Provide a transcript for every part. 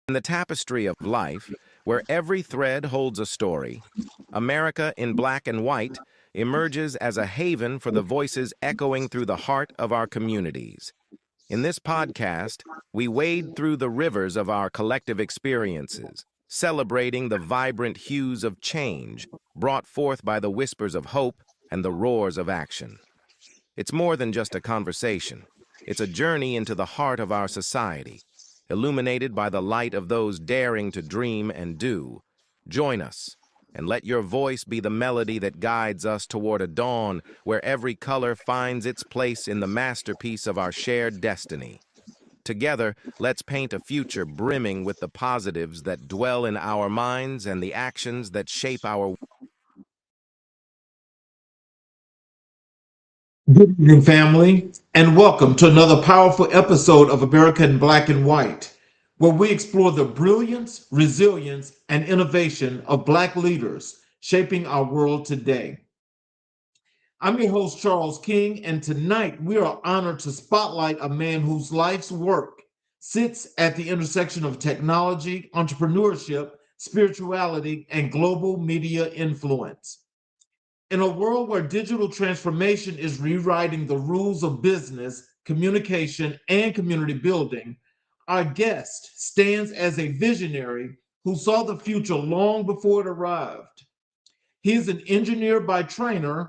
In the tapestry of life, where every thread holds a story, America in black and white emerges as a haven for the voices echoing through the heart of our communities. In this podcast, we wade through the rivers of our collective experiences, celebrating the vibrant hues of change brought forth by the whispers of hope and the roars of action. It's more than just a conversation. It's a journey into the heart of our society, illuminated by the light of those daring to dream and do. Join us, and let your voice be the melody that guides us toward a dawn where every color finds its place in the masterpiece of our shared destiny. Together, let's paint a future brimming with the positives that dwell in our minds and the actions that shape our. Good evening, family, and welcome to another powerful episode of America in Black and White, where we explore the brilliance, resilience, and innovation of Black leaders shaping our world today. I'm your host, Charles King, and tonight we are honored to spotlight a man whose life's work sits at the intersection of technology, entrepreneurship, spirituality, and global media influence. In a world where digital transformation is rewriting the rules of business, communication, and community building, our guest stands as a visionary who saw the future long before it arrived. He is an engineer by training,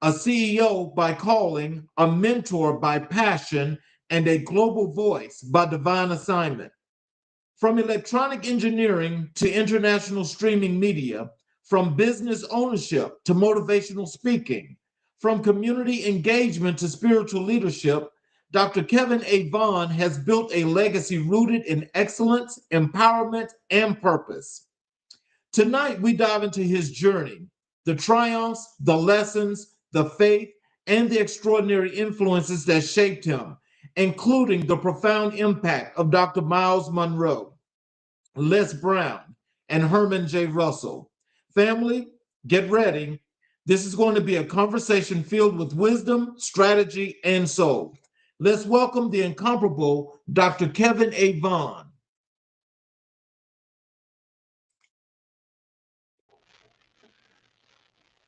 a CEO by calling, a mentor by passion, and a global voice by divine assignment. From electronic engineering to international streaming media, from business ownership to motivational speaking, from community engagement to spiritual leadership, Dr. Kevin A. Vaughan has built a legacy rooted in excellence, empowerment, and purpose. Tonight, we dive into his journey, the triumphs, the lessons, the faith, and the extraordinary influences that shaped him, including the profound impact of Dr. Miles Monroe, Les Brown, and Herman J. Russell. Family, get ready. This is going to be a conversation filled with wisdom, strategy, and soul. Let's welcome the incomparable Dr. Kevin A. Vaughan.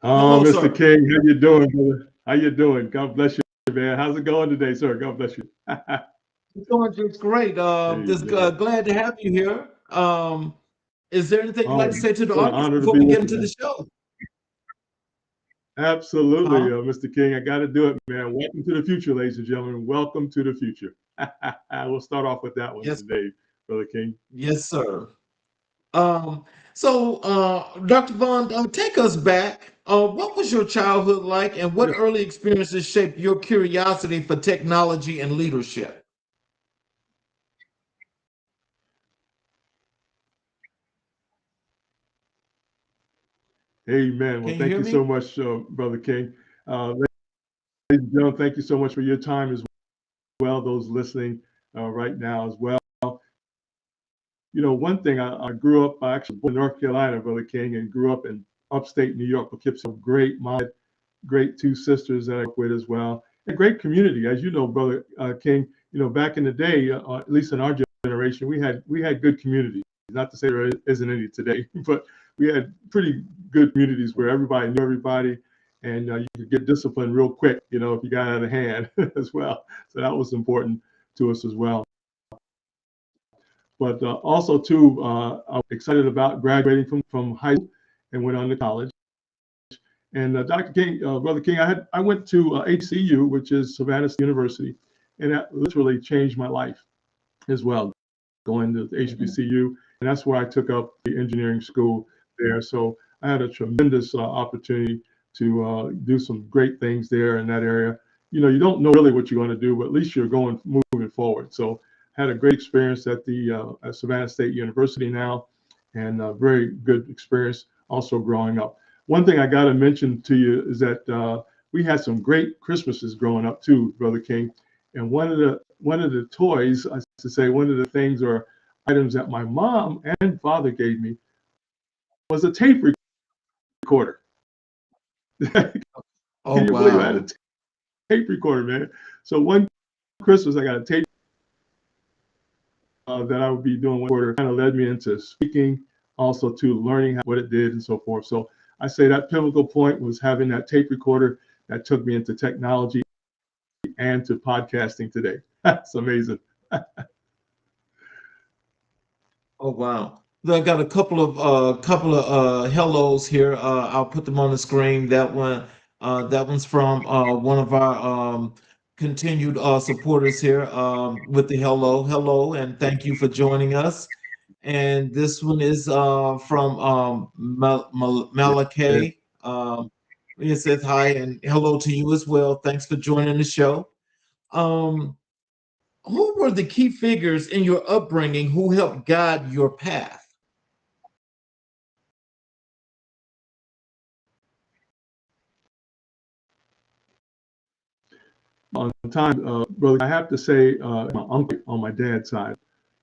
Oh, Hello, Mr. sir. King, how you doing, brother? How you doing? God bless you, man. How's it going today, sir? God bless you. It's going just great. Amen. Glad to have you here. Is there anything you'd like Oh, to say to the what an audience honor to before be we get with you, into the man. show? Absolutely, Huh? Mr. King. I got to do it, man. Welcome to the future, ladies and gentlemen. Welcome to the future. We'll start off with that one Yes, today, Brother King. yes, sir. Um, Dr. Vaughn, take us back. What was your childhood like, and what Yeah. early experiences shaped your curiosity for technology and leadership? Amen. Well, Can you thank hear you so me? much, Brother King. Ladies and gentlemen, thank you so much for your time as well, those listening right now as well. One thing I grew up, I actually born in North Carolina, Brother King, and grew up in upstate New York, Poughkeepsie. Great mom, great two sisters that I work with as well. A great community, as you know, Brother King. Back in the day, at least in our generation, we had good communities. Not to say there isn't any today, but we had pretty good communities where everybody knew everybody, and you could get disciplined real quick, if you got out of hand as well. So that was important to us as well. But also, too, I was excited about graduating from high school and went on to college. And Dr. King, Brother King, I went to HCU, which is Savannah State University, and that literally changed my life as well, going to the Mhm. HBCU. And that's where I took up the engineering school there. So I had a tremendous opportunity to do some great things there in that area. You don't know really what you're going to do, but at least you're moving forward. So had a great experience at Savannah State University now, and a very good experience also growing up. One thing I got to mention to you is that we had some great Christmases growing up too, Brother King. And one of the toys, I should say, one of the things or items that my mom and father gave me was a tape recorder. Oh, Can you believe I had a wow. tape recorder, man? So one Christmas, I got a tape that I would be doing with kind of led me into speaking, also to learning what it did and so forth. So I say that pivotal point was having that tape recorder that took me into technology and to podcasting today. That's amazing. Oh wow. I got a couple of hellos here. I'll put them on the screen. That one's from one of our continued supporters here with the hello, and thank you for joining us. And this one is from Yeah. Malachi. It says hi and hello to you as well. Thanks for joining the show. Um, who were the key figures in your upbringing who helped guide your path? On time, brother, I have to say, my uncle on my dad's side,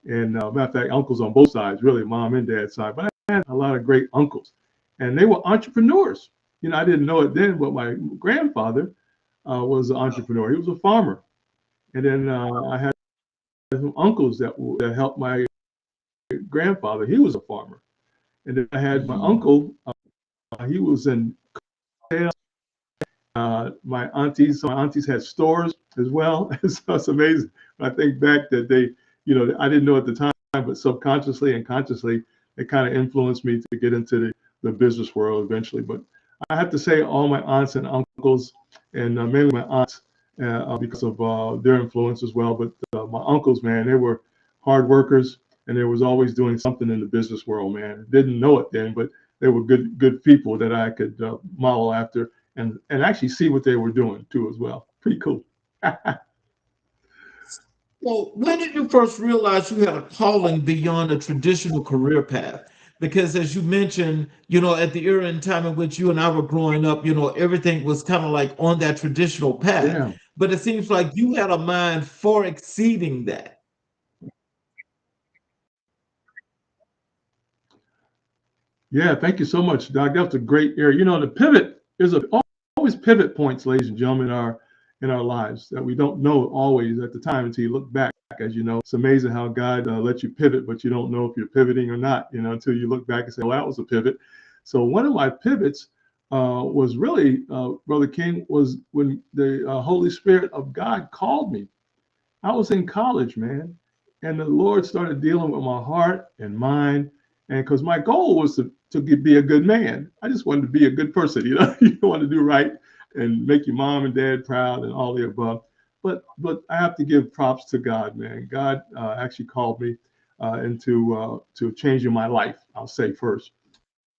and matter of fact, uncles on both sides, really, mom and dad's side. But I had a lot of great uncles, and they were entrepreneurs. I didn't know it then, but my grandfather was an entrepreneur. He was a farmer, and then I had some uncles that helped my grandfather. He was a farmer, and then I had my Mhm. uncle. He was in my aunties had stores as well. So it's amazing. I think back that I didn't know at the time, but subconsciously and consciously, it kind of influenced me to get into the business world eventually. But I have to say, all my aunts and uncles, and mainly my aunts, because of their influence as well. But my uncles, man, they were hard workers, and they was always doing something in the business world, man. Didn't know it then, but they were good people that I could model after and actually see what they were doing too as well. Pretty cool. Well, when did you first realize you had a calling beyond a traditional career path? Because as you mentioned, at the era and time in which you and I were growing up, everything was kind of like on that traditional path. Yeah. But it seems like you had a mind far exceeding that. Yeah. Thank you so much, Doc. That's a great area. The pivot is always pivot points, ladies and gentlemen, in our lives that we don't know always at the time until you look back. As you know, it's amazing how God lets you pivot, but you don't know if you're pivoting or not, until you look back and say, well, that was a pivot. So one of my pivots was really, Brother King, was when the Holy Spirit of God called me. I was in college, man, and the Lord started dealing with my heart and mind, and because my goal was to be a good man. I just wanted to be a good person, you want to do right and make your mom and dad proud and all the above. But I have to give props to God, man. God actually called me into to changing my life. I'll say first,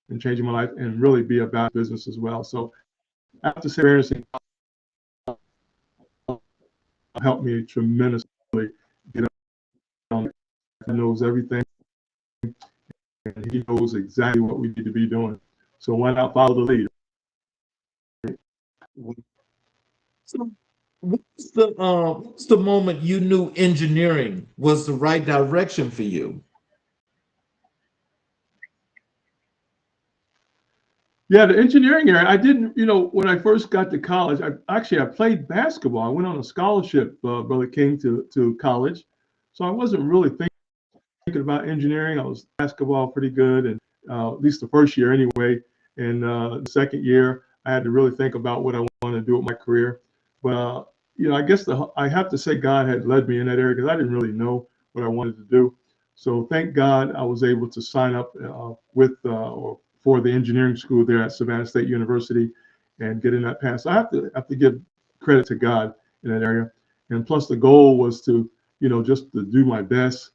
and changing my life, and really be about business as well. So I have to say, experiencing helped me tremendously get on. He knows everything, and he knows exactly what we need to be doing. So why not follow the lead? So, what's the moment you knew engineering was the right direction for you? Yeah, the engineering area. I didn't, when I first got to college, I played basketball. I went on a scholarship, Brother King, to college. So I wasn't really thinking about engineering. I was basketball pretty good, and at least the first year anyway. And the second year, I had to really think about what I wanted to do with my career. But I guess I have to say God had led me in that area because I didn't really know what I wanted to do. So thank God I was able to sign up with or for the engineering school there at Savannah State University and get in that path. So I have to give credit to God in that area. And plus, the goal was to just to do my best.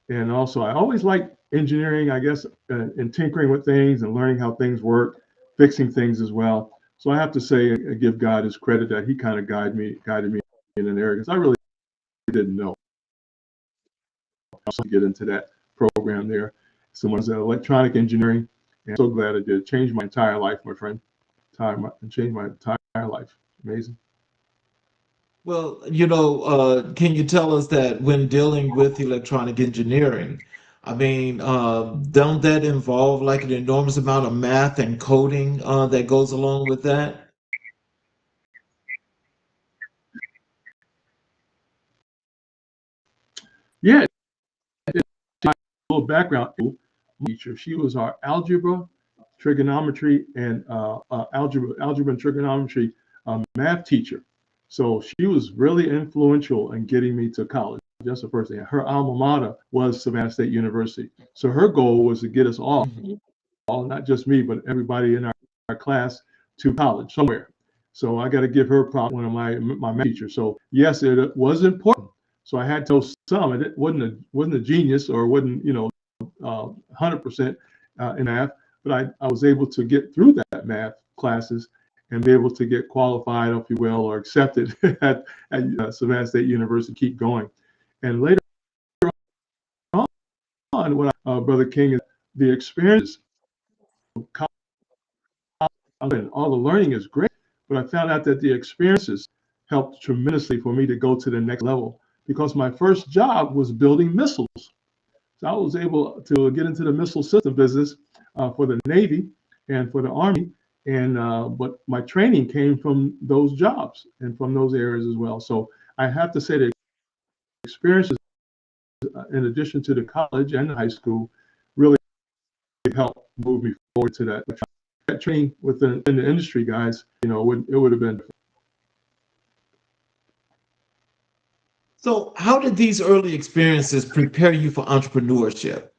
And also, I always liked engineering, I guess, and tinkering with things and learning how things work, fixing things as well. So I have to say, give God his credit that he kind of guided me in an area because I really didn't know. To get into that program there. Someone's electronic engineering, and I'm so glad I did. It changed my entire life, my friend. Changed my entire life. Amazing. Well, can you tell us that when dealing with electronic engineering, I mean, don't that involve like an enormous amount of math and coding that goes along with that? Yeah, little background teacher. She was our algebra, trigonometry, and algebra and trigonometry math teacher. So she was really influential in getting me to college. That's the first thing. Her alma mater was Savannah State University. So her goal was to get us all, not just me, but everybody in our class to college somewhere. So I got to give her props, one of my math teachers. So yes, it was important. So I had to some. It wasn't a genius or wasn't 100% in math, but I was able to get through that math classes and be able to get qualified, if you will, or accepted at Savannah State University. Keep going, and later on, what Brother King is the experiences and all the learning is great, but I found out that the experiences helped tremendously for me to go to the next level because my first job was building missiles. So I was able to get into the missile system business for the Navy and for the Army, and but my training came from those jobs and from those areas as well. So I have to say the experiences, in addition to the college and the high school, really helped move me forward to that. That training within in the industry, guys, it would have been. So, how did these early experiences prepare you for entrepreneurship?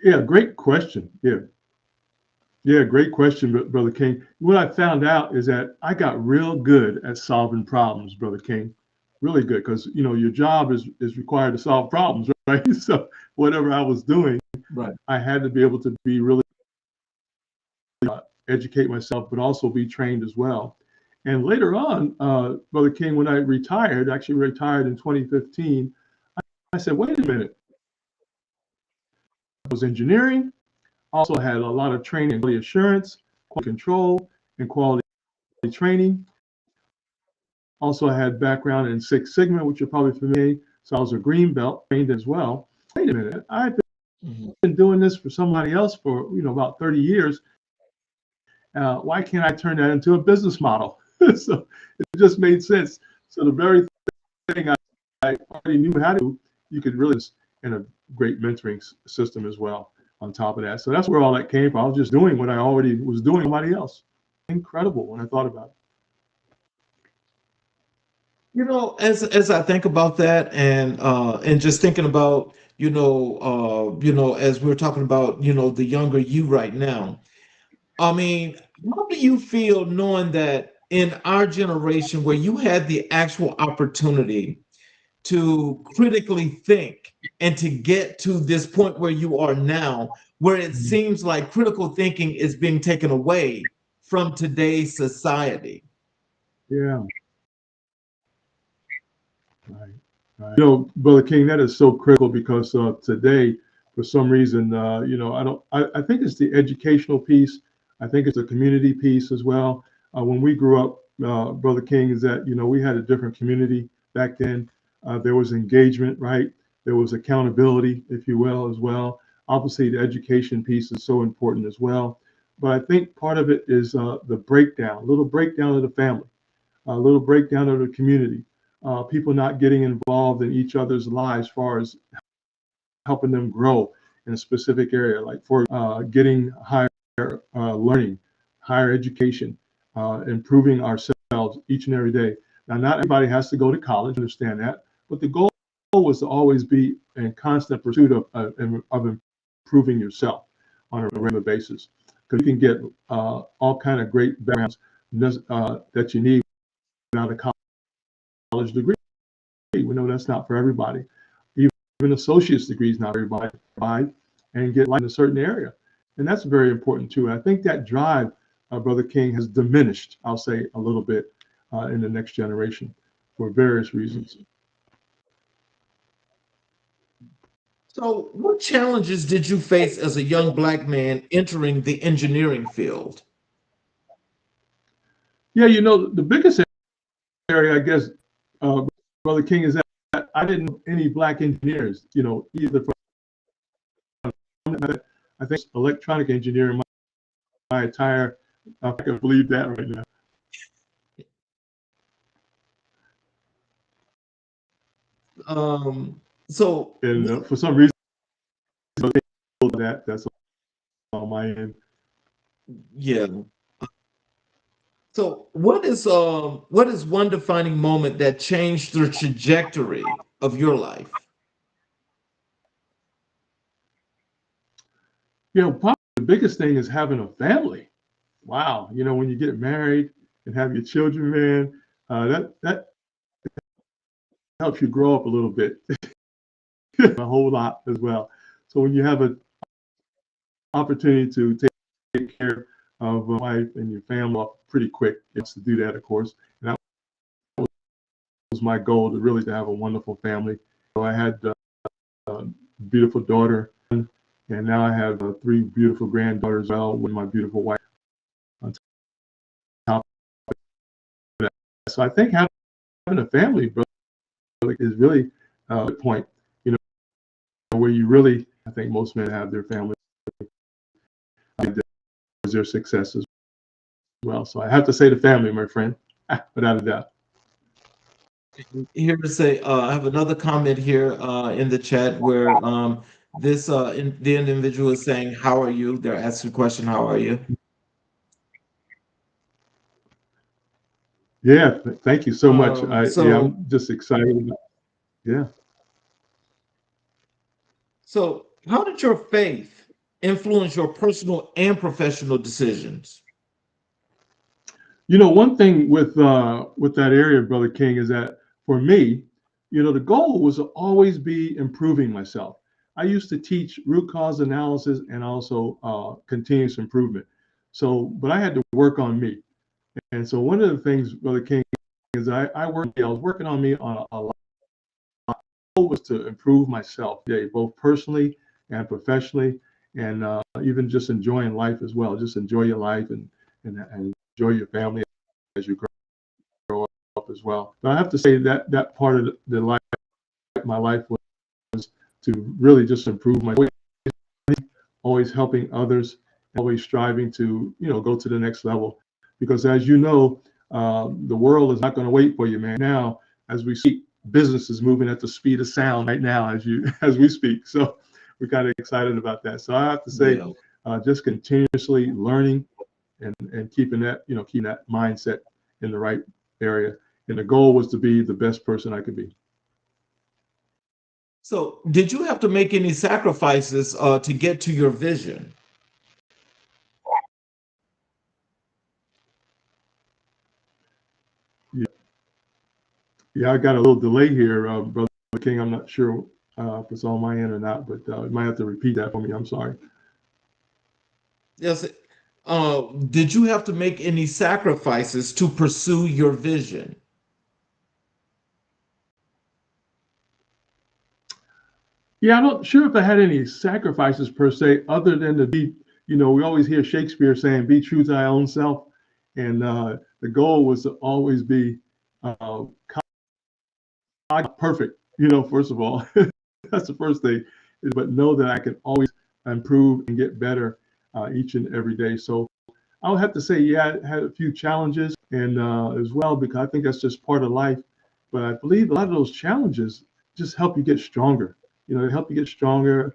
Yeah, great question. Yeah, great question, Brother King. What I found out is that I got real good at solving problems, Brother King. Really good, because your job is required to solve problems, right? So whatever I was doing, Right. I had to be able to be really educate myself, but also be trained as well. And later on, Brother King, when I retired, actually retired in 2015, I said, wait a minute. I was engineering, also had a lot of training in quality assurance, quality control, and quality training. Also, I had background in Six Sigma, which you're probably familiar. So I was a green belt trained as well. Wait a minute, I've been doing this for somebody else for about 30 years. Why can't I turn that into a business model? So it just made sense. So the very thing I already knew how to do, you could really in a great mentoring system as well on top of that. So that's where all that came from. I was just doing what I already was doing somebody else. Incredible when I thought about it. As I think about that, and just thinking about as we're talking about the younger you right now. I mean, how do you feel knowing that in our generation, where you had the actual opportunity to critically think and to get to this point where you are now, where it seems like critical thinking is being taken away from today's society? Yeah. Right. Right. Brother King, that is so critical because today, for some reason, I think it's the educational piece. I think it's the community piece as well. When we grew up, Brother King, is that, we had a different community back then. There was engagement, right? There was accountability, if you will, as well. Obviously, the education piece is so important as well. But I think part of it is the breakdown, a little breakdown of the family, a little breakdown of the community, people not getting involved in each other's lives as far as helping them grow in a specific area, like for getting higher learning, higher education, improving ourselves each and every day. Now, not everybody has to go to college, understand that, but the goal was to always be in constant pursuit of improving yourself on a regular basis, because you can get all kind of great backgrounds that you need without a college degree. We know that's not for everybody. Even associate's degrees, not everybody provide and get light in a certain area. And that's very important too. I think that drive, Brother King, has diminished, I'll say, a little bit in the next generation for various reasons. So, what challenges did you face as a young Black man entering the engineering field? Yeah, the biggest area, I guess, Brother King, is that I didn't know any Black engineers, either from, I think, electronic engineering my entire, I can believe that right now. Um, So, And for some reason, that's on my end. yeah. So, what is one defining moment that changed the trajectory of your life? Probably the biggest thing is having a family. Wow, when you get married and have your children, man, that helps you grow up a little bit, a whole lot as well. So when you have an opportunity to take care of a wife and your family up pretty quick, it's to do that, of course. And that was my goal, to have a wonderful family. So I had a beautiful daughter, and now I have three beautiful granddaughters as well with my beautiful wife on top of that. So I think having a family, brother, is really a point, where you really, I think most men have their family as their success as well. So I have to say the family, my friend, without a doubt. Here to say, I have another comment here in the chat where the individual is saying, "How are you?" They're asking the question, "How are you?" Yeah, thank you so much. So, I'm just excited. Yeah. how did your faith influence your personal and professional decisions? One thing with that area, Brother King, is that for me, the goal was to always be improving myself. I used to teach root cause analysis and also continuous improvement. So, but I had to work on me. And so one of the things, Brother King, is I was working on me on a lot. Goal was to improve myself, yeah, both personally and professionally, and even just enjoying life as well. Just enjoy your life and enjoy your family as you grow up as well. But I have to say that part of the life, my life, was to really just improve my, always helping others, always striving to go to the next level. Because as you know, the world is not going to wait for you, man. Now, as we speak, business is moving at the speed of sound right now as we speak. So we're kind of excited about that. So I have to say, Yeah. just continuously learning and keeping that mindset in the right area. And the goal was to be the best person I could be. So, did you have to make any sacrifices to get to your vision? Yeah, yeah, I got a little delay here, Brother King. I'm not sure if it's on my end or not, but you might have to repeat that for me. I'm sorry. Yes. Did you have to make any sacrifices to pursue your vision? Yeah, I'm not sure if I had any sacrifices per se, other than to be, we always hear Shakespeare saying, "Be true to thy own self," and the goal was to always be uh, perfect. First of all, that's the first thing, but know that I can always improve and get better each and every day. So I would have to say, yeah, I had a few challenges and as well, because I think that's just part of life. But I believe a lot of those challenges just help you get stronger. They help you get stronger.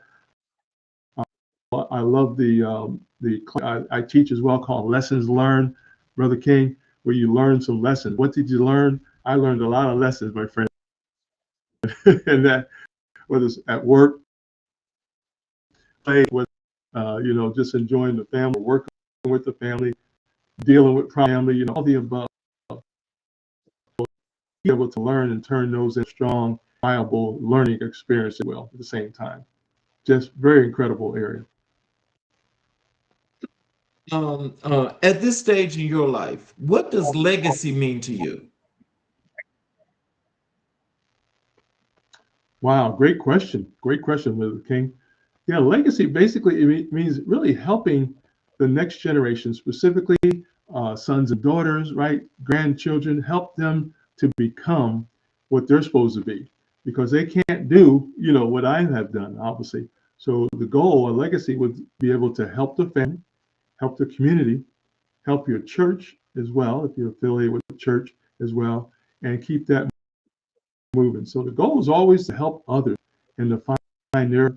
I love I teach as well, called Lessons Learned, Brother King, where you learn some lessons. What did you learn? I learned a lot of lessons, my friend, and that whether it's at work, play with, just enjoying the family, working with the family, dealing with family, all the above. Be able to learn and turn those into strong, viable learning experiences, well, at the same time. Just very incredible area. At this stage in your life, what does legacy mean to you? Wow, great question. Great question, Mr. King. Yeah, legacy basically it means really helping the next generation, specifically sons and daughters, right? Grandchildren, help them to become what they're supposed to be, because they can't do, what I have done, obviously. So the goal, a legacy, would be able to help the family, help the community, help your church as well, if you're affiliated with the church as well, and keep that moving. So the goal is always to help others and to find their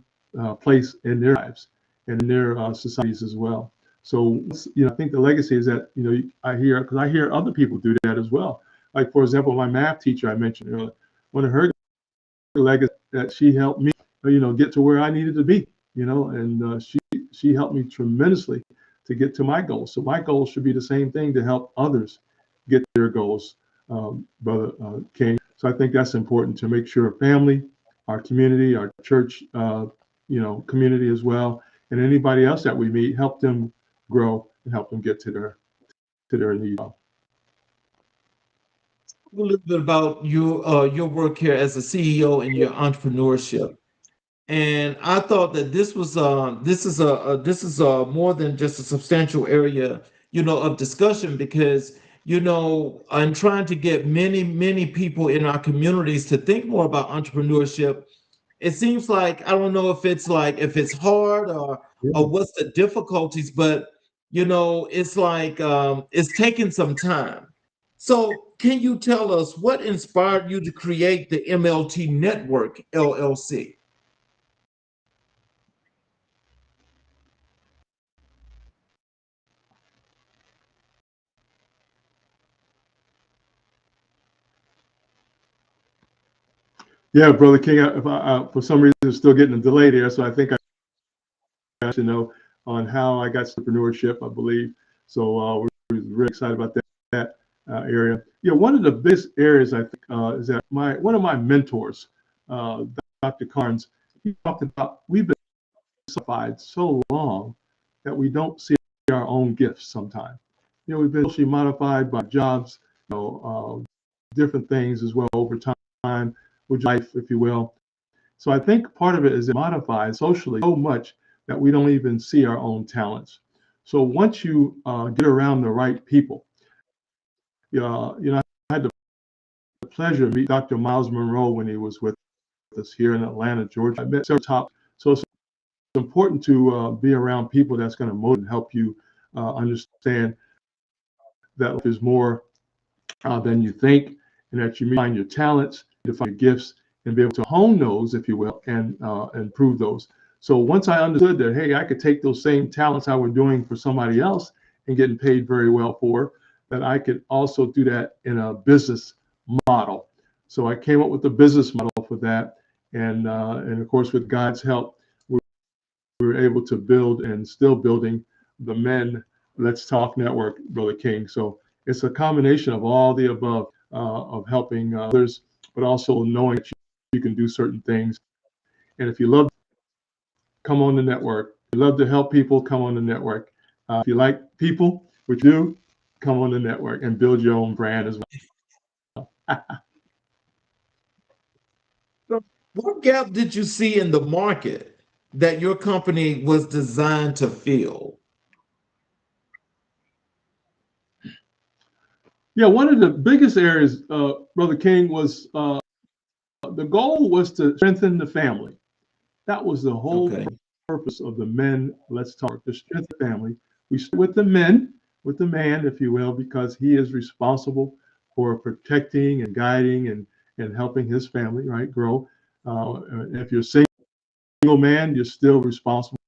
place in their lives and in their societies as well. So, I think the legacy is that, because I hear other people do that as well. Like, for example, my math teacher I mentioned earlier, one of her legacy that she helped me, get to where I needed to be, and she helped me tremendously to get to my goals. So my goals should be the same thing to help others get their goals, Brother King. So I think that's important to make sure family, our community, our church, community as well, and anybody else that we meet, help them grow and help them get to their needs. A little bit about your work here as a CEO and your entrepreneurship. And I thought that this is more than just a substantial area, of discussion, because I'm trying to get many people in our communities to think more about entrepreneurship. It seems like, I don't know if it's hard, or Yeah. what's the difficulties, but it's like, it's taking some time. So can you tell us what inspired you to create the MLT Network LLC? Yeah, Brother King, for some reason, I'm still getting a delay there. So I think I should know on how I got entrepreneurship, I believe. So we're really excited about that area. One of the biggest areas I think is that one of my mentors, uh, Dr. Carnes, he talked about we've been suffied so long that we don't see our own gifts sometimes. We've been socially modified by jobs, different things as well over time, with life, if you will. So I think part of it is modified socially so much that we don't even see our own talents. So once you get around the right people, I had the pleasure of meeting Dr. Miles Monroe when he was with us here in Atlanta, Georgia. I met several top. So it's important to be around people that's going to motivate and help you understand that life is more than you think, and that you find your talents, to find your gifts, and be able to hone those, if you will, and improve those. So once I understood that, hey, I could take those same talents I was doing for somebody else and getting paid very well for, that I could also do that in a business model. So I came up with a business model for that, and of course, with God's help, we were able to build and still building the Men Let's Talk Network, Brother King. So it's a combination of all the above, of helping others, but also knowing that you can do certain things. And if you love, come on the network. If you love to help people, come on the network. If you like people, which you do, come on the network and build your own brand as well. So what gap did you see in the market that your company was designed to fill? Yeah, one of the biggest areas, Brother King, was the goal was to strengthen the family. That was the whole Okay. purpose of the Men Let's Talk, to strengthen the family. We start with the men, with the man, if you will, because he is responsible for protecting and guiding and helping his family, right, grow. If you're a single man, you're still responsible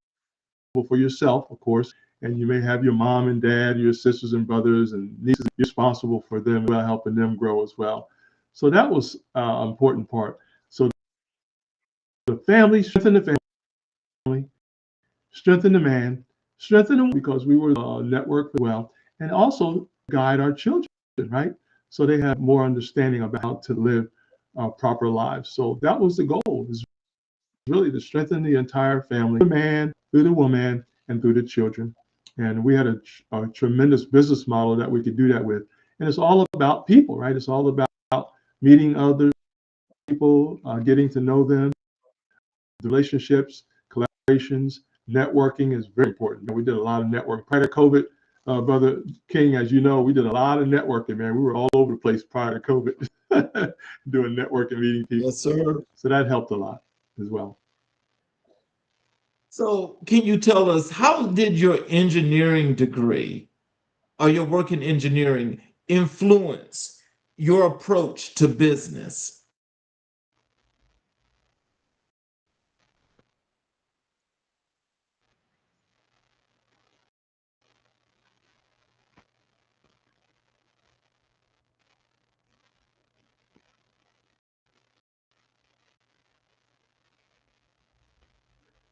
for yourself, of course, and you may have your mom and dad, your sisters and brothers and nieces. You're responsible for them, well, helping them grow as well. So that was an important part. So the family, strengthen the family, strengthen the man, strengthen them because we were a network as well, and also guide our children, right? So they have more understanding about how to live proper lives. So that was the goal, is really to strengthen the entire family, the man, through the woman, and through the children. And we had a tremendous business model that we could do that with. And it's all about people, right? It's all about meeting other people, getting to know them, the relationships, collaborations, networking is very important. We did a lot of networking prior to COVID. Brother King, as you know, we did a lot of networking, man. We were all over the place prior to COVID doing networking, meeting people. Yes, sir. So that helped a lot as well. So can you tell us, how did your engineering degree or your work in engineering influence your approach to business?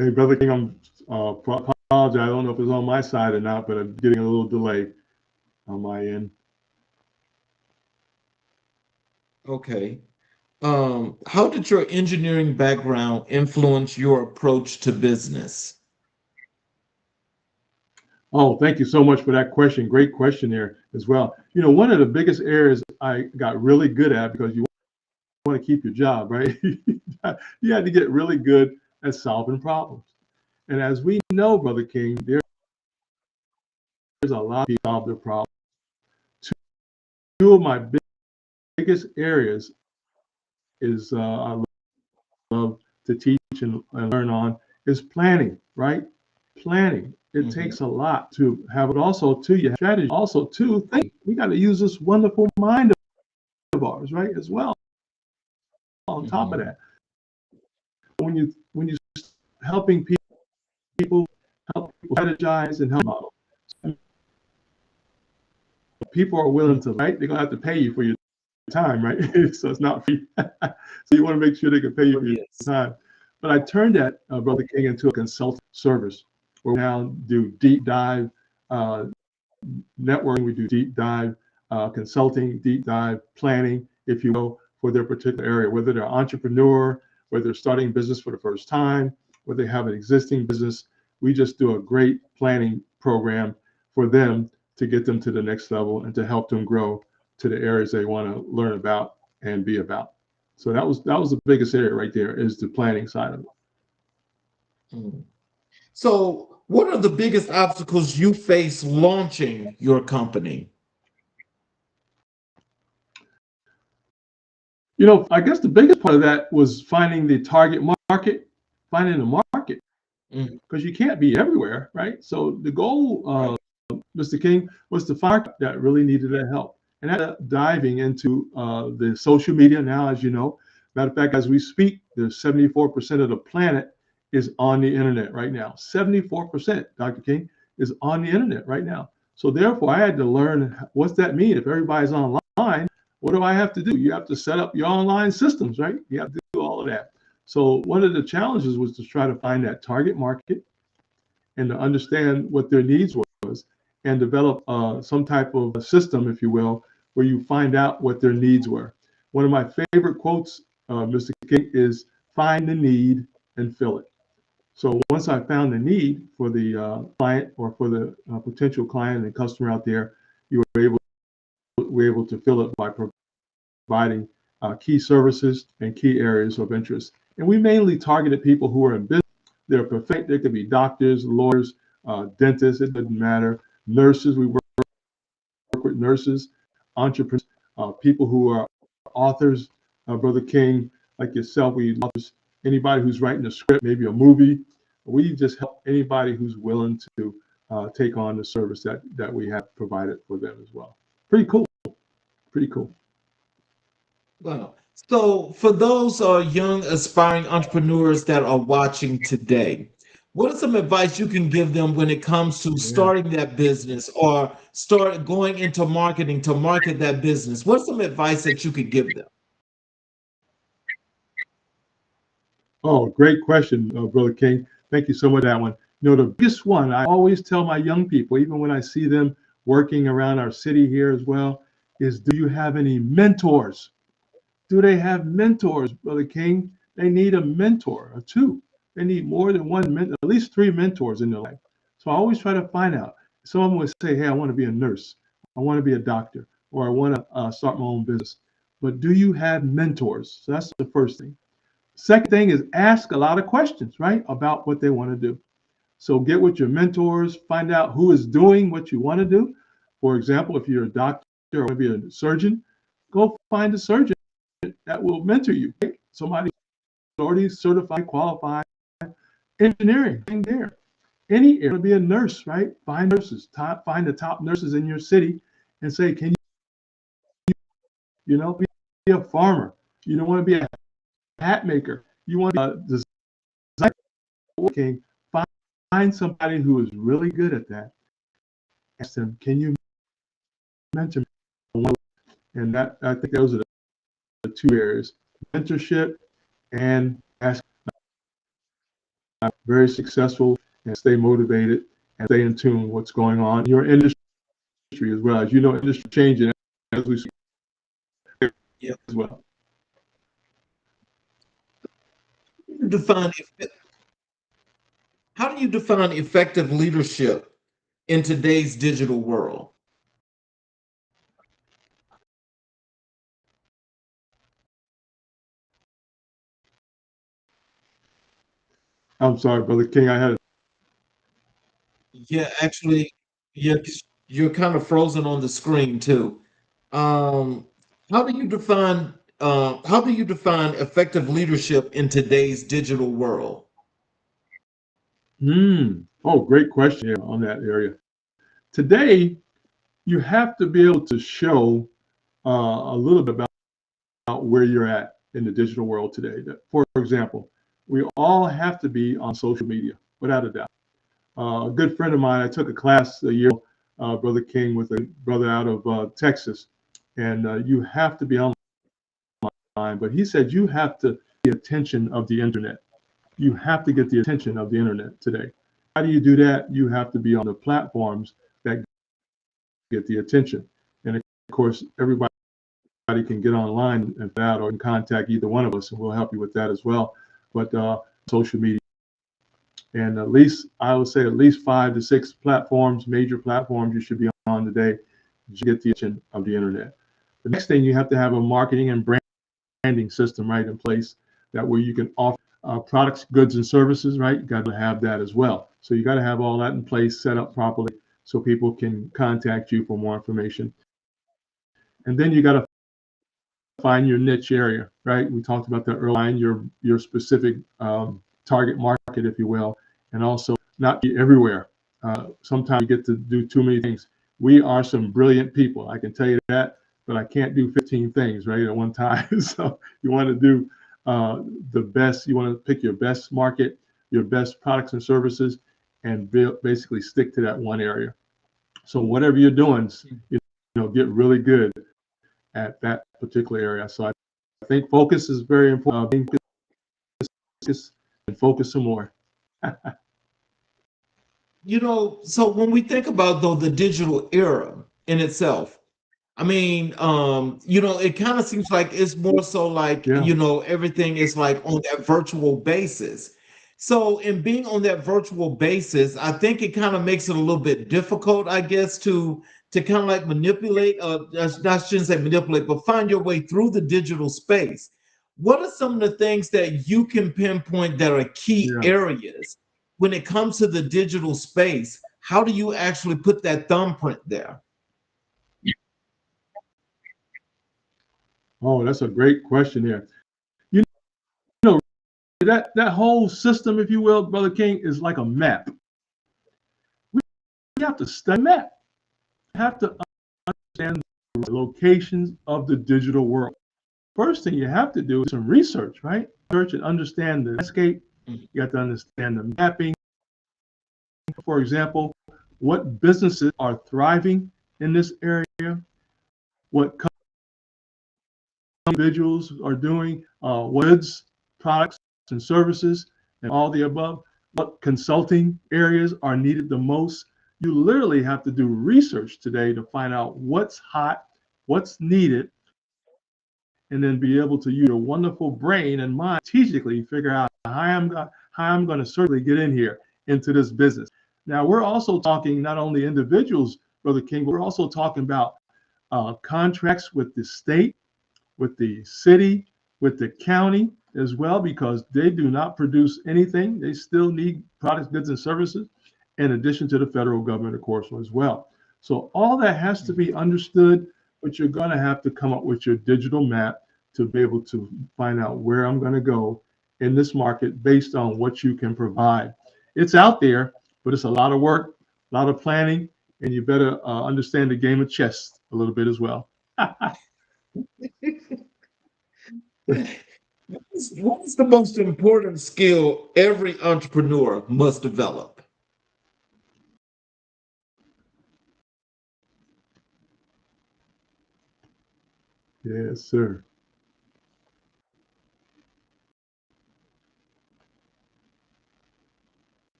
Hey, Brother King, I'm apologize. I don't know if it's on my side or not, but I'm getting a little delay on my end. Okay. How did your engineering background influence your approach to business? Oh, thank you so much for that question. Great question there as well. You know, one of the biggest areas I got really good at, because you want to keep your job, right? You had to get really good at solving problems. And as we know, Brother King, there's a lot of people solve their problems. Two of my biggest areas is I love to teach and learn on is planning, right? Planning. It Mhm, takes a lot to have it. Also, too, you have strategy. Also, too, think we got to use this wonderful mind of ours, right? As well. On top of mhm, that, when you helping people help people strategize and help model, people are willing to, right? They're gonna have to pay you for your time, right? So it's not free. So you want to make sure they can pay you oh, for your yes. time. But I turned that, Brother King, into a consulting service where we now do deep dive uh, networking, we do deep dive consulting, deep dive planning, if you will, for their particular area, whether they're an entrepreneur, whether they're starting business for the first time, whether they have an existing business. We just do a great planning program for them to get them to the next level and to help them grow to the areas they want to learn about and be about. So that was the biggest area right there, is the planning side of it. Mm. So, what are the biggest obstacles you face launching your company? You know, I guess the biggest part of that was finding the target market, finding the market, Mm, because you can't be everywhere, right? So the goal, right. Mr. King, was to find that really needed that help. And that diving into the social media now, as you know. Matter of fact, as we speak, there's 74% of the planet is on the internet right now. 74%, Dr. King, is on the internet right now. So therefore, I had to learn, what's that mean? If everybody's online, what do I have to do? You have to set up your online systems, right? You have to do all of that. So one of the challenges was to try to find that target market and to understand what their needs was and develop some type of system, if you will, where you find out what their needs were. One of my favorite quotes, Mr. King, is find the need and fill it. So once I found the need for the client or for the potential client and customer out there, you were able to fill it by providing key services and key areas of interest. And we mainly targeted people who are in business. They're perfect. They could be doctors, lawyers, dentists. It doesn't matter. Nurses. We work with nurses, entrepreneurs, people who are authors. Brother King, like yourself, we authors. Anybody who's writing a script, maybe a movie. We just help anybody who's willing to take on the service that we have provided for them as well. Pretty cool. Pretty cool. Wow. So, for those young aspiring entrepreneurs that are watching today, what is some advice you can give them when it comes to Yeah. starting that business or start going into marketing to market that business? What's some advice that you could give them? Oh, great question, Brother King. Thank you so much for that one. You know, the biggest one I always tell my young people, even when I see them working around our city here as well, is, do you have any mentors? Do they have mentors, Brother King? They need a mentor or two. They need more than one, at least three mentors in their life. So I always try to find out. Someone would say, hey, I want to be a nurse. I want to be a doctor, or I want to start my own business. But do you have mentors? So that's the first thing. Second thing is ask a lot of questions, right, about what they want to do. So get with your mentors, find out who is doing what you want to do. For example, if you're a doctor or want to be a surgeon, go find a surgeon that will mentor you. Right? Somebody who's already certified, qualified, engineering, thing there. Any area, to be a nurse, right? Find nurses, find the top nurses in your city and say, can you be a farmer? You don't want to be a hat maker. You want to be a designer. Okay, find somebody who is really good at that. Ask them, can you mentor me? And that, I think those are the two areas: mentorship and ask very successful and stay motivated and stay in tune with what's going on in your industry as well. As you know, industry changing as we see Yeah. as well. Define how do you define effective leadership in today's digital world? I'm sorry, Brother King. I had Yeah, actually, yeah, 'cause you're kind of frozen on the screen too. Um, how do you define effective leadership in today's digital world? oh, great question here on that area. Today, you have to be able to show a little bit about where you're at in the digital world today. That, for example, we all have to be on social media, without a doubt. A good friend of mine, I took a class a year ago, Brother King, with a brother out of Texas, and you have to be online. But he said you have to get the attention of the internet. You have to get the attention of the internet today. How do you do that? You have to be on the platforms that get the attention. And of course, everybody can get online and that, or can contact either one of us, and we'll help you with that as well. But social media, and at least I would say at least 5 to 6 platforms, major platforms, you should be on today to get the attention of the internet. The next thing, you have to have a marketing and branding system right in place, that where you can offer products, goods, and services. Right, you got to have that as well. So you got to have all that in place, set up properly, so people can contact you for more information. And then you got to find your niche area, right? We talked about that earlier, your specific target market, if you will, and also not be everywhere. Sometimes you get to do too many things. We are some brilliant people, I can tell you that, but I can't do 15 things right at one time. So you want to do the best. You want to pick your best market, your best products and services, and basically stick to that one area. So whatever you're doing, get really good at that particular area. So I think focus is very important. Being focused and focus some more. So when we think about though the digital era in itself, I mean, it kind of seems like it's more so like, Yeah, everything is like on that virtual basis. So in being on that virtual basis, I think it kind of makes it a little bit difficult, I guess, to kind of like manipulate, I shouldn't say manipulate, but find your way through the digital space. What are some of the things that you can pinpoint that are key yeah. areas when it comes to the digital space? How do you actually put that thumbprint there? Oh, that's a great question here. You know that whole system, if you will, Brother King, is like a map. We have to study that. We have to understand the locations of the digital world. First thing you have to do is some research, right? Search and understand the landscape. You have to understand the mapping. For example, what businesses are thriving in this area, what individuals are doing, what goods, products, and services, and all the above, what consulting areas are needed the most. You literally have to do research today to find out what's hot, what's needed, and then be able to use your wonderful brain and mind strategically figure out how I'm going to certainly get in here into this business. Now, we're also talking not only individuals, Brother King, but we're also talking about contracts with the state, with the city, with the county as well, because they do not produce anything. They still need products, goods, and services, in addition to the federal government, of course, as well. So all that has to be understood, but you're going to have to come up with your digital map to be able to find out where I'm going to go in this market based on what you can provide. It's out there, but it's a lot of work, a lot of planning, and you better understand the game of chess a little bit as well. What's the most important skill every entrepreneur must develop? Yes, sir.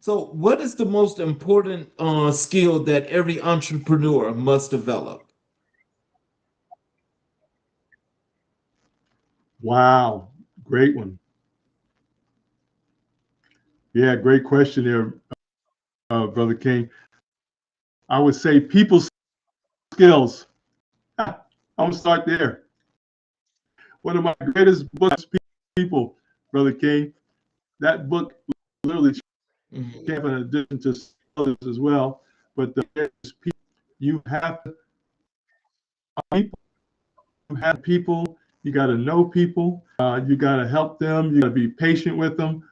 So, what is the most important skill that every entrepreneur must develop? Wow, great one. Yeah, great question there, Brother King. I would say people skills. I'm gonna start there. One of my greatest books, People, Brother King. That book literally Mhm. changed in addition to skills as well. But the people, you have people, you have people. You got to know people. You got to help them. You got to be patient with them.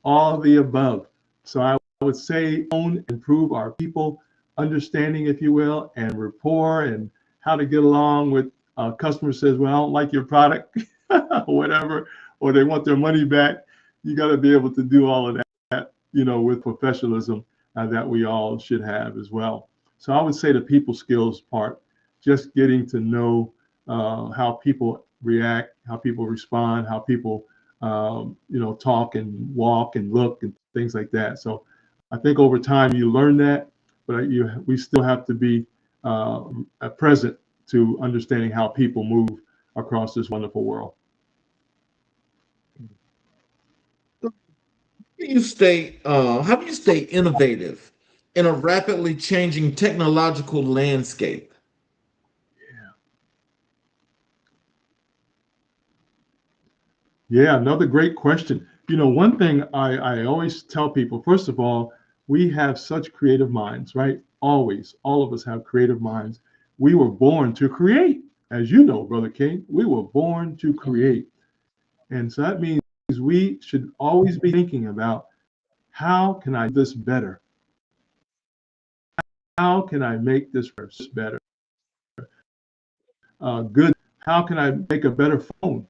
All the above. So I would say own, improve our people understanding, if you will, and rapport and how to get along with customer says, well, I don't like your product, or whatever, or they want their money back. You got to be able to do all of that, with professionalism that we all should have as well. So I would say the people skills part, just getting to know how people react, how people respond, how people talk and walk and look and things like that. So I think over time you learn that, but we still have to be present to understanding how people move across this wonderful world. How do you stay innovative in a rapidly changing technological landscape? Yeah, another great question. One thing I always tell people, first of all, we have such creative minds, right? Always, all of us have creative minds. We were born to create, as you know, Brother King. We were born to create. And so that means we should always be thinking about how can I do this better? How can I make this better? Good. How can I make a better phone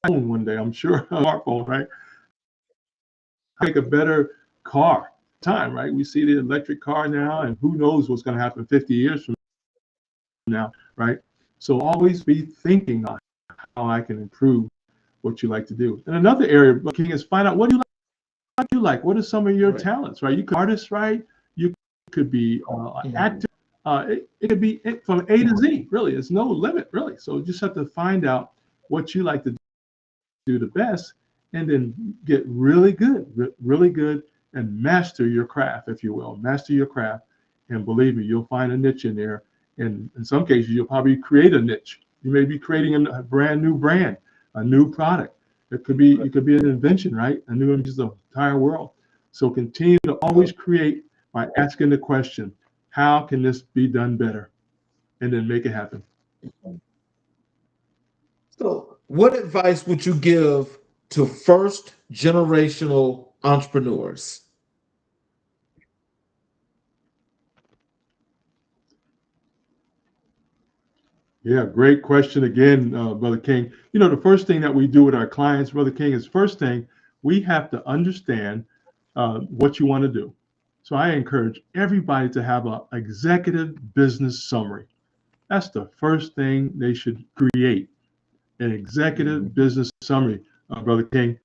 one day? I'm sure a smartphone, right? Make a better car. Time, right? We see the electric car now, and who knows what's going to happen 50 years from now, right? So always be thinking on how I can improve what you like to do. And another area, King, is find out what do you like. What are some of your Right. talents, right? You could be an artist, right? You could be an Mhm. actor. It could be from A to Z, really. There's no limit, really. So you just have to find out what you like to do the best and then get really good, really good, and master your craft, if you will. Master your craft. And believe me, you'll find a niche in there. And in some cases, you'll probably create a niche. You may be creating a brand new brand, a new product. You could be an invention, right? A new invention of the entire world. So continue to always create by asking the question, how can this be done better? And then make it happen. So, what advice would you give to first generational entrepreneurs? Yeah, great question again, Brother King. The first thing that we do with our clients, Brother King, is first thing we have to understand what you want to do. So I encourage everybody to have an executive business summary. That's the first thing they should create, an executive Mhm. business summary, Brother King.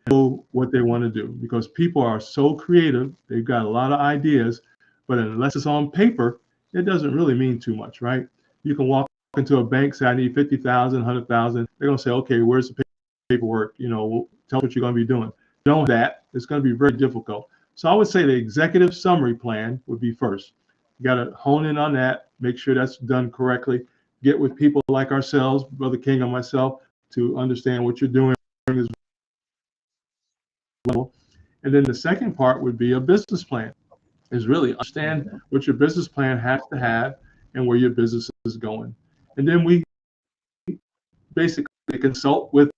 Know what they want to do because people are so creative. They've got a lot of ideas, but unless it's on paper, it doesn't really mean too much, right? You can walk into a bank, say, I need 50,000, 100,000. They're going to say, okay, where's the paperwork? Tell us what you're going to be doing. Don't that. It's going to be very difficult. So I would say the executive summary plan would be first. You got to hone in on that, make sure that's done correctly. Get with people like ourselves, Brother King and myself, to understand what you're doing as well. And then the second part would be a business plan, is really understand what your business plan has to have and where your business is going. And then we basically consult with,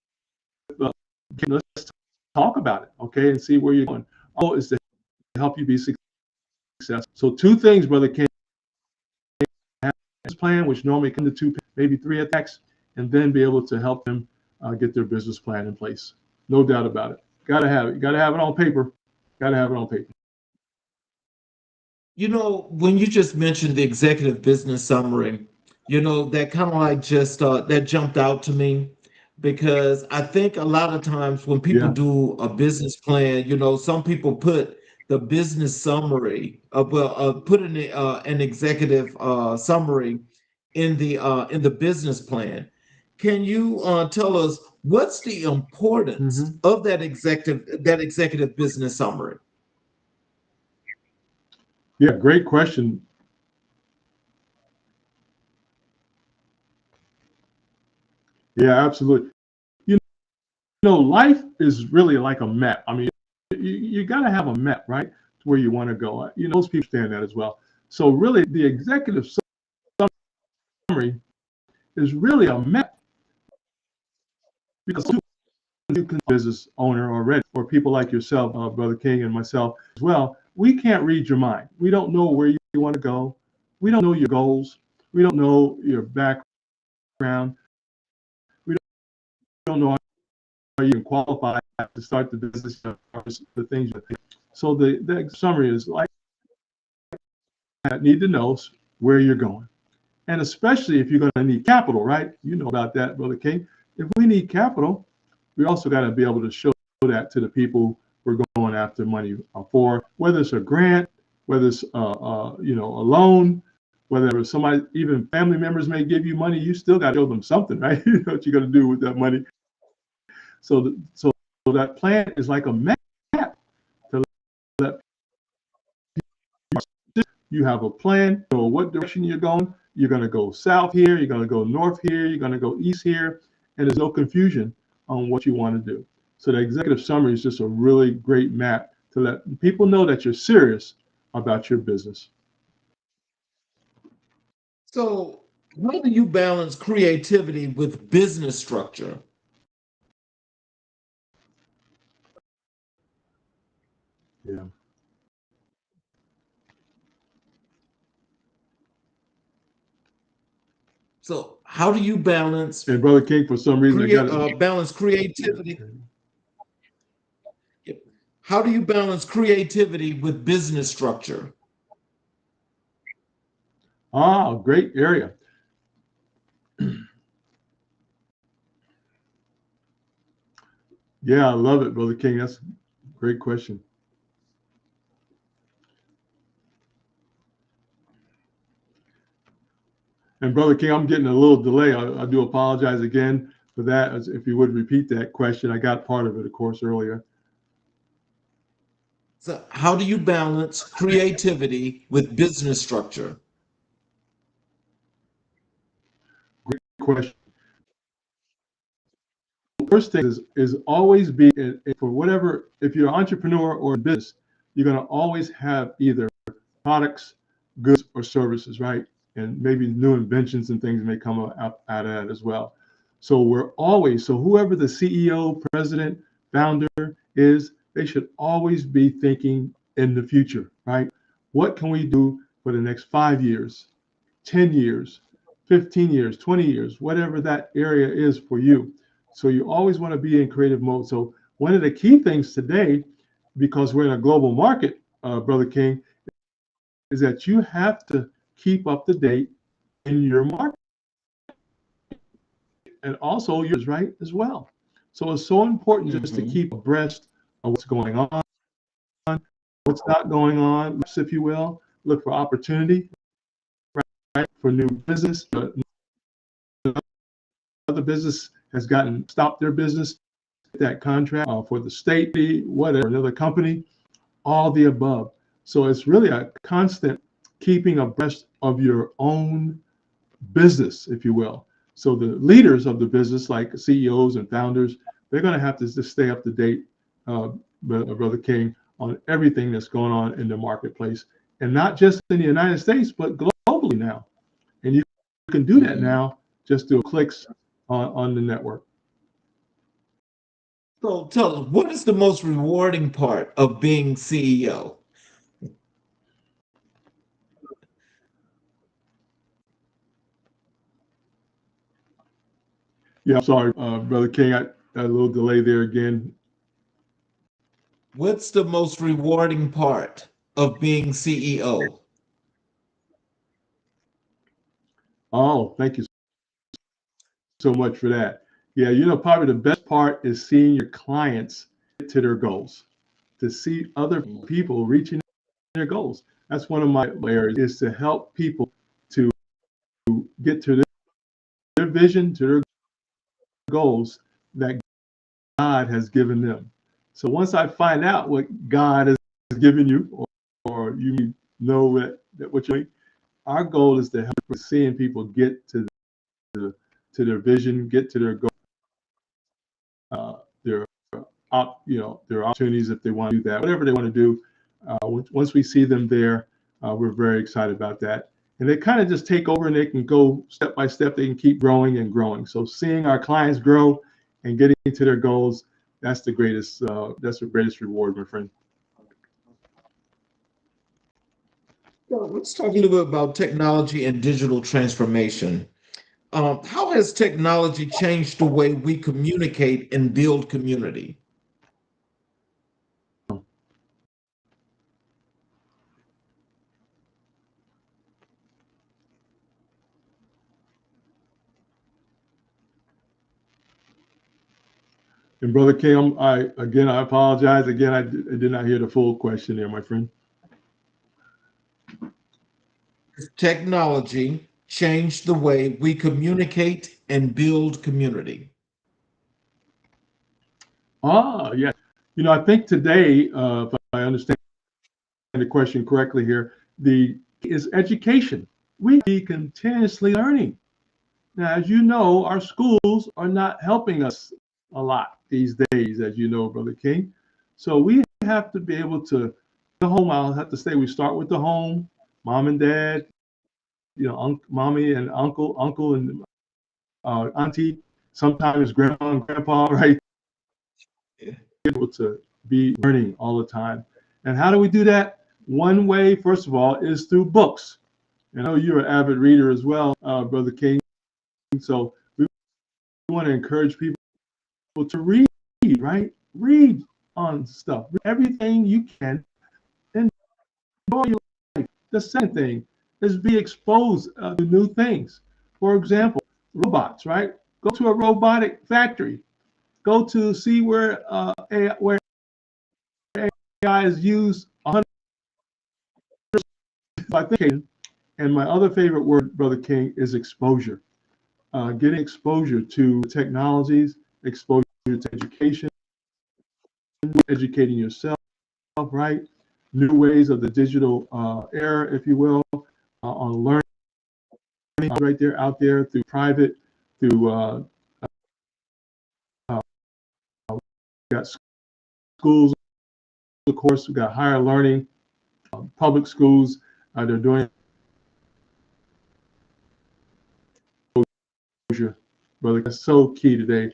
uh, let's talk about it, okay, and see where you're going. All is to help you be successful. So two things, Brother Ken, plan, which normally come to two, maybe three attacks, and then be able to help them get their business plan in place. No doubt about it. Got to have it. You got to have it on paper. Got to have it on paper. When you just mentioned the executive business summary, that kind of like just that jumped out to me because I think a lot of times when people Yeah. do a business plan, some people put the business summary, put an executive summary in the business plan. Can you tell us what's the importance Hmm. of that executive business summary? Yeah, great question. Yeah, absolutely. You life is really like a map. I mean, you got to have a map, right, to where you want to go. Most people understand that as well. So really, the executive summary is really a map because you can business owner already, or people like yourself, Brother King, and myself as well. We can't read your mind. We don't know where you want to go. We don't know your goals. We don't know your background. We don't know how you can qualify to start the business, the things you think. So the summary is like that. Need to know where you're going, and especially if you're going to need capital, right? You know about that, Brother King. If we need capital, we also got to be able to show that to the people we're going after money for, whether it's a grant, whether it's a loan, whether somebody, even family members may give you money, you still got to show them something, right? You know what you're going to do with that money. So that plan is like a map to let you have a plan, you know what direction you're going. You're going to go south here, you're going to go north here, you're going to go east here, and there's no confusion on what you want to do. So the executive summary is just a really great map to let people know that you're serious about your business. So, how do you balance creativity with business structure? Yeah. So, how do you balance And Brother King, for some reason, I got create it. balance Yeah. creativity? Yep. How do you balance creativity with business structure? Ah, great area. Yeah, I love it, Brother King. That's a great question. And Brother King, I'm getting a little delay. I do apologize again for that. If you would repeat that question, I got part of it, of course, earlier. So, how do you balance creativity with business structure? Great question. First thing is always be for whatever. If you're an entrepreneur or in business, you're going to always have either products, goods, or services, right? And maybe new inventions and things may come out of that as well. So whoever the CEO, president, founder is, they should always be thinking in the future, right? What can we do for the next 5 years, 10 years, 15 years, 20 years, whatever that area is for you. So you always want to be in creative mode. So one of the key things today, because we're in a global market, Brother King, is that you have to keep up to date in your market and also yours, right, as well. So it's so important just to Mhm. keep abreast of what's going on, what's not going on, if you will. Look for opportunity, right, for new business. Another business has gotten stopped their business, that contract for the state, whatever, another company, all the above. So it's really a constant keeping abreast of your own business, if you will. So the leaders of the business, like CEOs and founders, they're going to have to just stay up to date, Brother King, on everything that's going on in the marketplace, and not just in the United States, but globally now. And you can do that Mhm. now just through clicks on the network. So, tell us, what is the most rewarding part of being CEO? Yeah, I'm sorry, Brother King, I had a little delay there again. What's the most rewarding part of being CEO? Oh, thank you so much for that. Yeah, probably the best part is seeing your clients get to their goals, to see other people reaching their goals. That's one of my areas, is to help people to get to their vision, to their goals that God has given them. So once I find out what God has given you, or you know that what you're doing, our goal is to help seeing people get to their vision, get to their goal, their their opportunities if they want to do that, whatever they want to do. Once we see them there, we're very excited about that. And they kind of just take over and they can go step by step. They can keep growing and growing. So seeing our clients grow and getting to their goals, that's the greatest. That's the greatest reward, my friend. So let's talk a little bit about technology and digital transformation. How has technology changed the way we communicate and build community? And Brother Kim, I apologize again. I did not hear the full question there, my friend. Technology changed the way we communicate and build community. Yeah. I think today, if I understand the question correctly here, the is education. We be continuously learning. Now, as you know, our schools are not helping us a lot these days, as you know, Brother King. So we have to be able to the home. I'll have to say we start with the home, mom and dad, mommy and uncle and auntie, sometimes grandma and grandpa, right? Able to be learning all the time. And how do we do that? One way, first of all, is through books. I know you're an avid reader as well, Brother King. So we want to encourage people to read, right? Read on stuff. Read everything you can. Enjoy your life. The second thing is be exposed to new things. For example, robots, right? Go to a robotic factory. Go to see where AI is used 100. I think, and my other favorite word, Brother King, is exposure. Getting exposure to technologies, exposure to education, educating yourself, right? New ways of the digital era, if you will, on learning right there, out there through private, through uh, got schools, of course, we got higher learning, public schools. They're doing exposure, brother. That's so key today,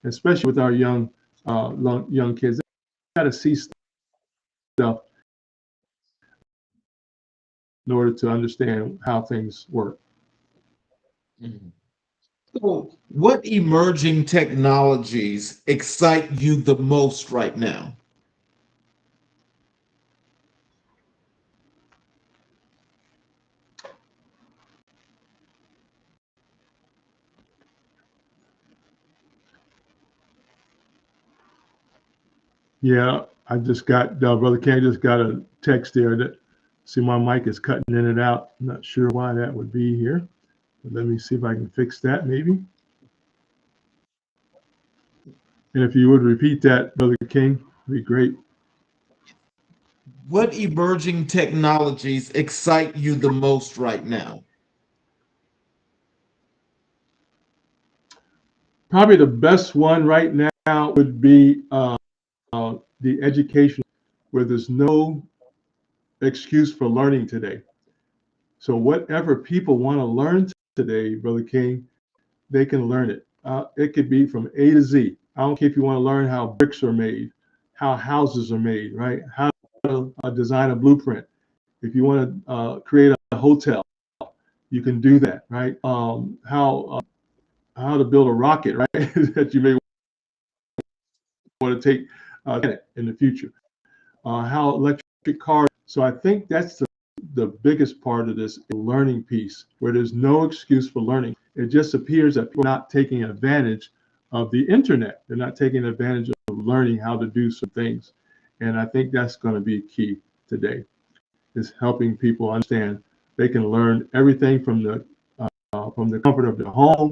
especially with our young kids. They got to see stuff in order to understand how things work. Mhm. So, what emerging technologies excite you the most right now? Yeah, I just got Brother Ken just got a text there that see my mic is cutting in and out. I'm not sure why that would be here. But let me see if I can fix that maybe. And if you would repeat that, Brother King, it'd be great. What emerging technologies excite you the most right now? Probably the best one right now would be the education where there's no excuse for learning today. So whatever people want to learn today, Brother King, they can learn it. It could be from A to Z. I don't care if you want to learn how bricks are made, how houses are made, right? How to design a blueprint. If you want to create a hotel, you can do that, right? How to build a rocket, right? That you may want to take in the future. How electric cars. So I think that's the biggest part of this learning piece, where there's no excuse for learning. It just appears that people are not taking advantage of the internet. They're not taking advantage of learning how to do some things. And I think that's going to be key today, is helping people understand they can learn everything from the comfort of their home.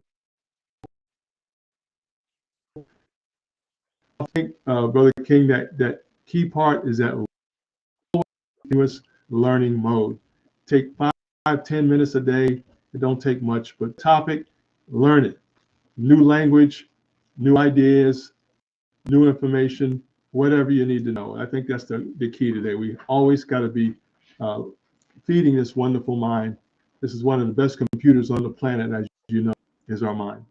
I think, Brother King, that key part is that continuous learning mode. Take 5, 10 minutes a day. It don't take much, but topic, learn it. New language, new ideas, new information, whatever you need to know. I think that's the key today. We always got to be uh, feeding this wonderful mind. This is one of the best computers on the planet, as you know, is our mind.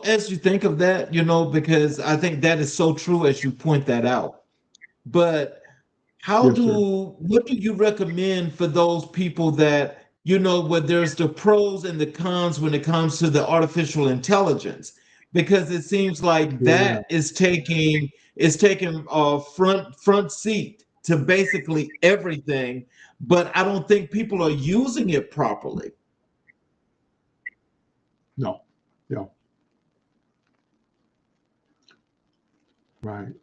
As you think of that, because I think that is so true as you point that out. But Yes, sir. what do you recommend for those people that, where there's the pros and the cons when it comes to the artificial intelligence? Because it seems like Yeah. that is taking a front seat to basically everything, but I don't think people are using it properly. No. Yeah. Right.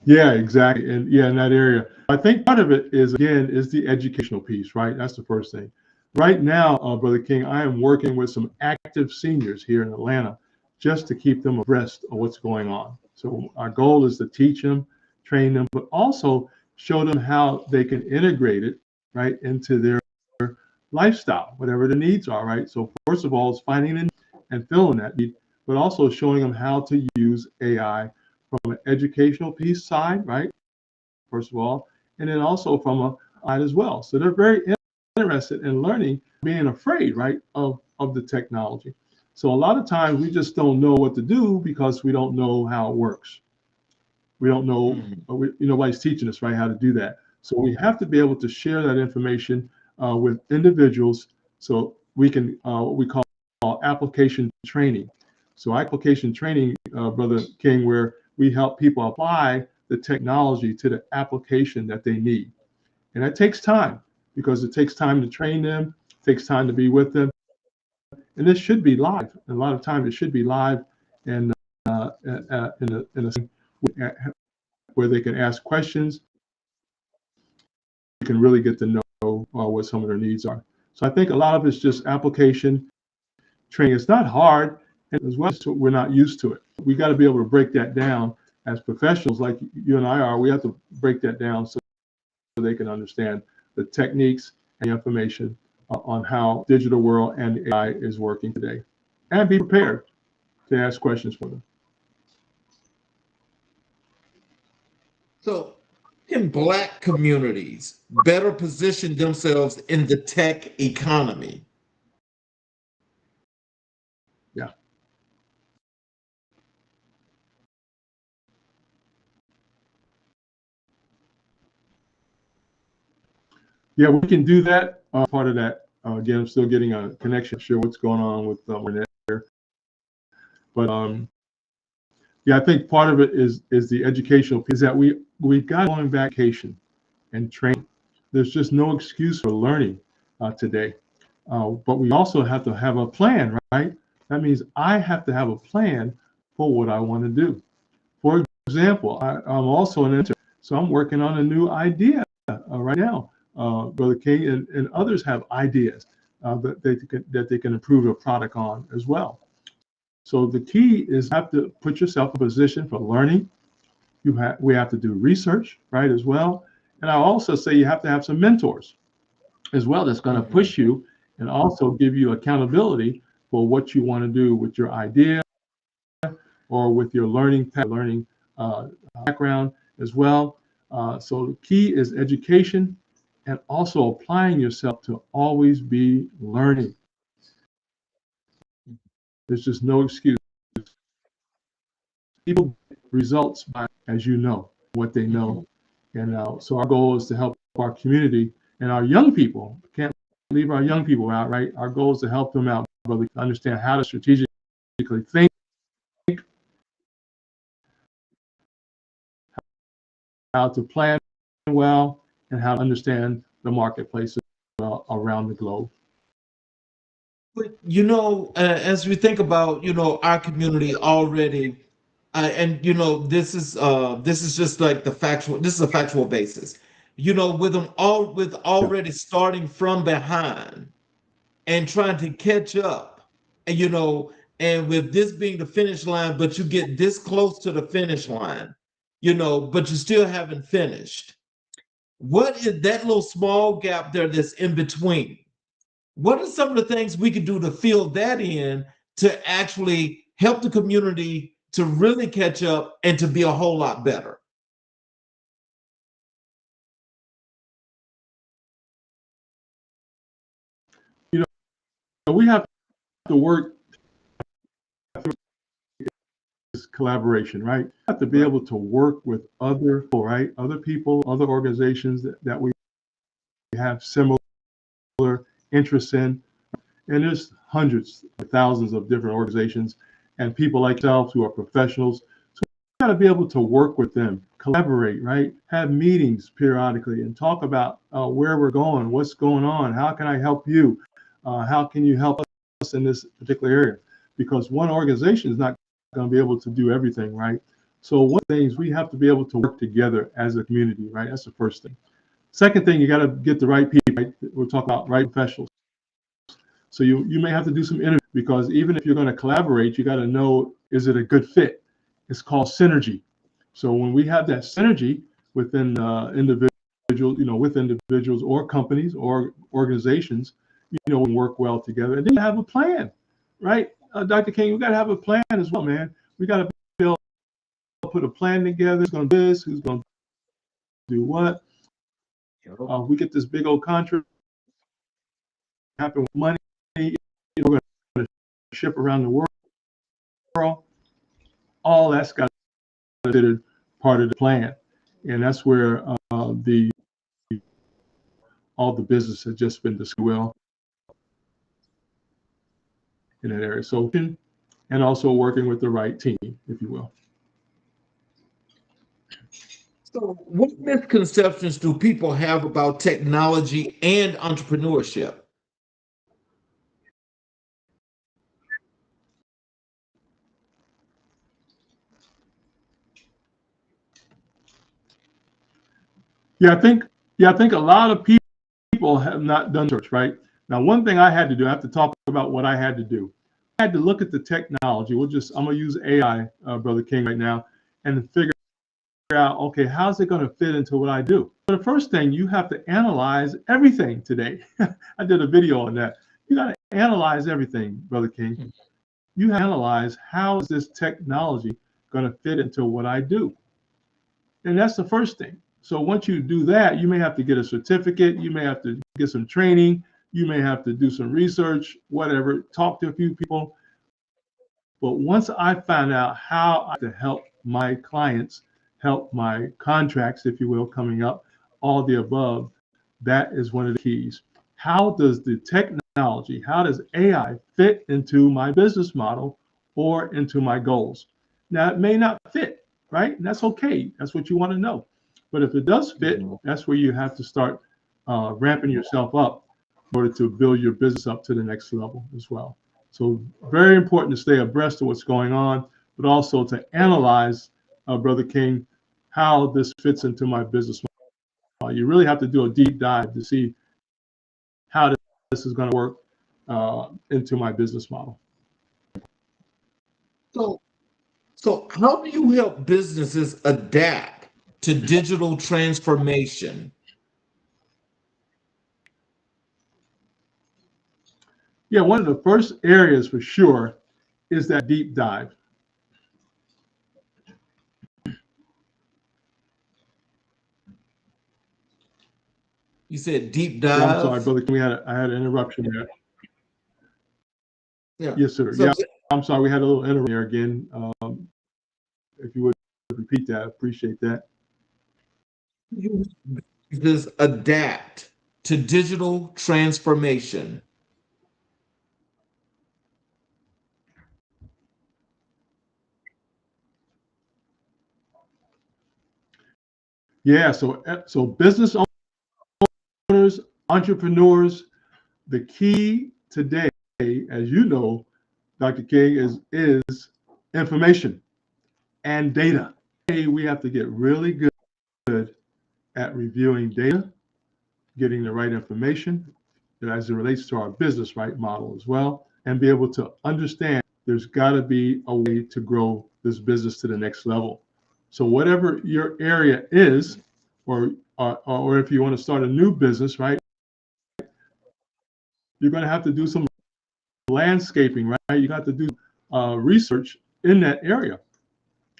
Yeah, exactly. And yeah, in that area, I think part of it is, again, is the educational piece, right? That's the first thing. Right now, Brother King, I am working with some active seniors here in Atlanta just to keep them abreast of what's going on. So our goal is to teach them, train them, but also show them how they can integrate it, right, into their lifestyle, whatever the needs are, right? So first of all, it's finding and filling that need, but also showing them how to use AI from an educational piece side, right? First of all, and then also from a side as well. So they're very interested in learning, being afraid, right, of the technology. So a lot of times we just don't know what to do because we don't know how it works. We don't know, Mhm. nobody's teaching us, right, how to do that. So we have to be able to share that information with individuals so we can, what we call application training. So application training, Brother King, where we help people apply the technology to the application that they need. And that takes time because it takes time to train them, it takes time to be with them. And this should be live. And a lot of times it should be live and in a where they can ask questions, you can really get to know what some of their needs are. So I think a lot of it's just application training. It's not hard, and as well, we're not used to it. We got to be able to break that down as professionals, like you and I are. We have to break that down so they can understand the techniques and the information on how digital world and AI is working today, and be prepared to ask questions for them. So, can Black communities better position themselves in the tech economy? Yeah, yeah, we can do that. Part of that. Again, I'm still getting a connection. Sure, what's going on with there, but yeah, I think part of it is the educational piece that we got going back education and training. There's just no excuse for learning today. But we also have to have a plan, right? That means I have to have a plan for what I want to do. For example, I'm also an intern, so I'm working on a new idea right now. Brother King and others have ideas that they can improve their product on as well. So the key is have to put yourself in a position for learning. We have to do research, right, as well. And I also say you have to have some mentors as well that's going to Mhm. push you and also give you accountability for what you want to do with your idea or with your learning uh, background as well. So the key is education and also applying yourself to always be learning. There's just no excuse. People get results by, as you know, what they Mhm. know. And so our goal is to help our community and our young people. Can't leave our young people out, right? Our goal is to help them out, but we understand how to strategically think, how to plan well, and how to understand the marketplace around the globe. But as we think about our community already, and this is just like the factual. This is a factual basis. With Yeah. already starting from behind and trying to catch up, and and with this being the finish line, but you get this close to the finish line, but you still haven't finished. What is that little small gap there that's in between? What are some of the things we could do to fill that in to actually help the community to really catch up and to be a whole lot better? You know, we have to work through this collaboration, right? We have to be able to work with other people, right? Other people, other organizations that we have similar interests in. And there's hundreds, thousands of different organizations and people like yourselves who are professionals. So we got to be able to work with them, collaborate, right? Have meetings periodically and talk about where we're going, what's going on, how can I help you, how can you help us in this particular area? Because one organization is not going to be able to do everything, right? So one of the things we have to be able to work together as a community, right? That's the first thing. Second thing, you got to get the right people, right? We're talking about right professionals. So you may have to do some interviews because even if you're going to collaborate, you got to know, is it a good fit? It's called synergy. So when we have that synergy within individuals, with individuals or companies or organizations, we work well together. And then you have a plan, right? Dr. King, we got to have a plan as well, man. We got to be able to put a plan together. Who's going to do this? Who's going to do what? We get this big old contract happen with money. We're going to ship around the world. All that's got to be considered part of the plan, and that's where the all the business has just been discussed well in that area. So, and also working with the right team, if you will. So, what misconceptions do people have about technology and entrepreneurship? Yeah, I think a lot of people have not done research, right? Now, one thing I had to do, I have to talk about what I had to do. I had to look at the technology. I'm gonna use AI, Brother King, right now, and figure out, okay, how's it gonna fit into what I do? So the first thing, you have to analyze everything today. I did a video on that. You got to analyze everything, Brother King. You have to analyze how is this technology gonna fit into what I do? And that's the first thing. So once you do that, you may have to get a certificate, you may have to get some training, you may have to do some research, whatever, talk to a few people. But once I find out how to help my clients, help my contracts, if you will, coming up, all the above, that is one of the keys. How does the technology, how does AI fit into my business model or into my goals? Now, it may not fit, right? And that's okay. That's what you want to know. But if it does fit, that's where you have to start ramping yourself up in order to build your business up to the next level as well. So very important to stay abreast of what's going on, but also to analyze, Brother King, how this fits into my business model. You really have to do a deep dive to see how this is going to work into my business model. So, so how do you help businesses adapt to digital transformation? Yeah, one of the first areas for sure is that deep dive. You said deep Yeah, I'm sorry, dive. Brother King, I had an interruption there. Yeah. Yes, sir. So Yeah, I'm sorry, we had a little interruption there again. If you would repeat that, I appreciate that. you businesses adapt to digital transformation. Yeah, so business owners entrepreneurs, the key today, as you know, Dr. King, is information and data. Today, we have to get really good at reviewing data, getting the right information as it relates to our business right model as well, and be able to understand there's got to be a way to grow this business to the next level. So whatever your area is, or if you want to start a new business, right, you're going to have to do some landscaping, right? You got to do research in that area.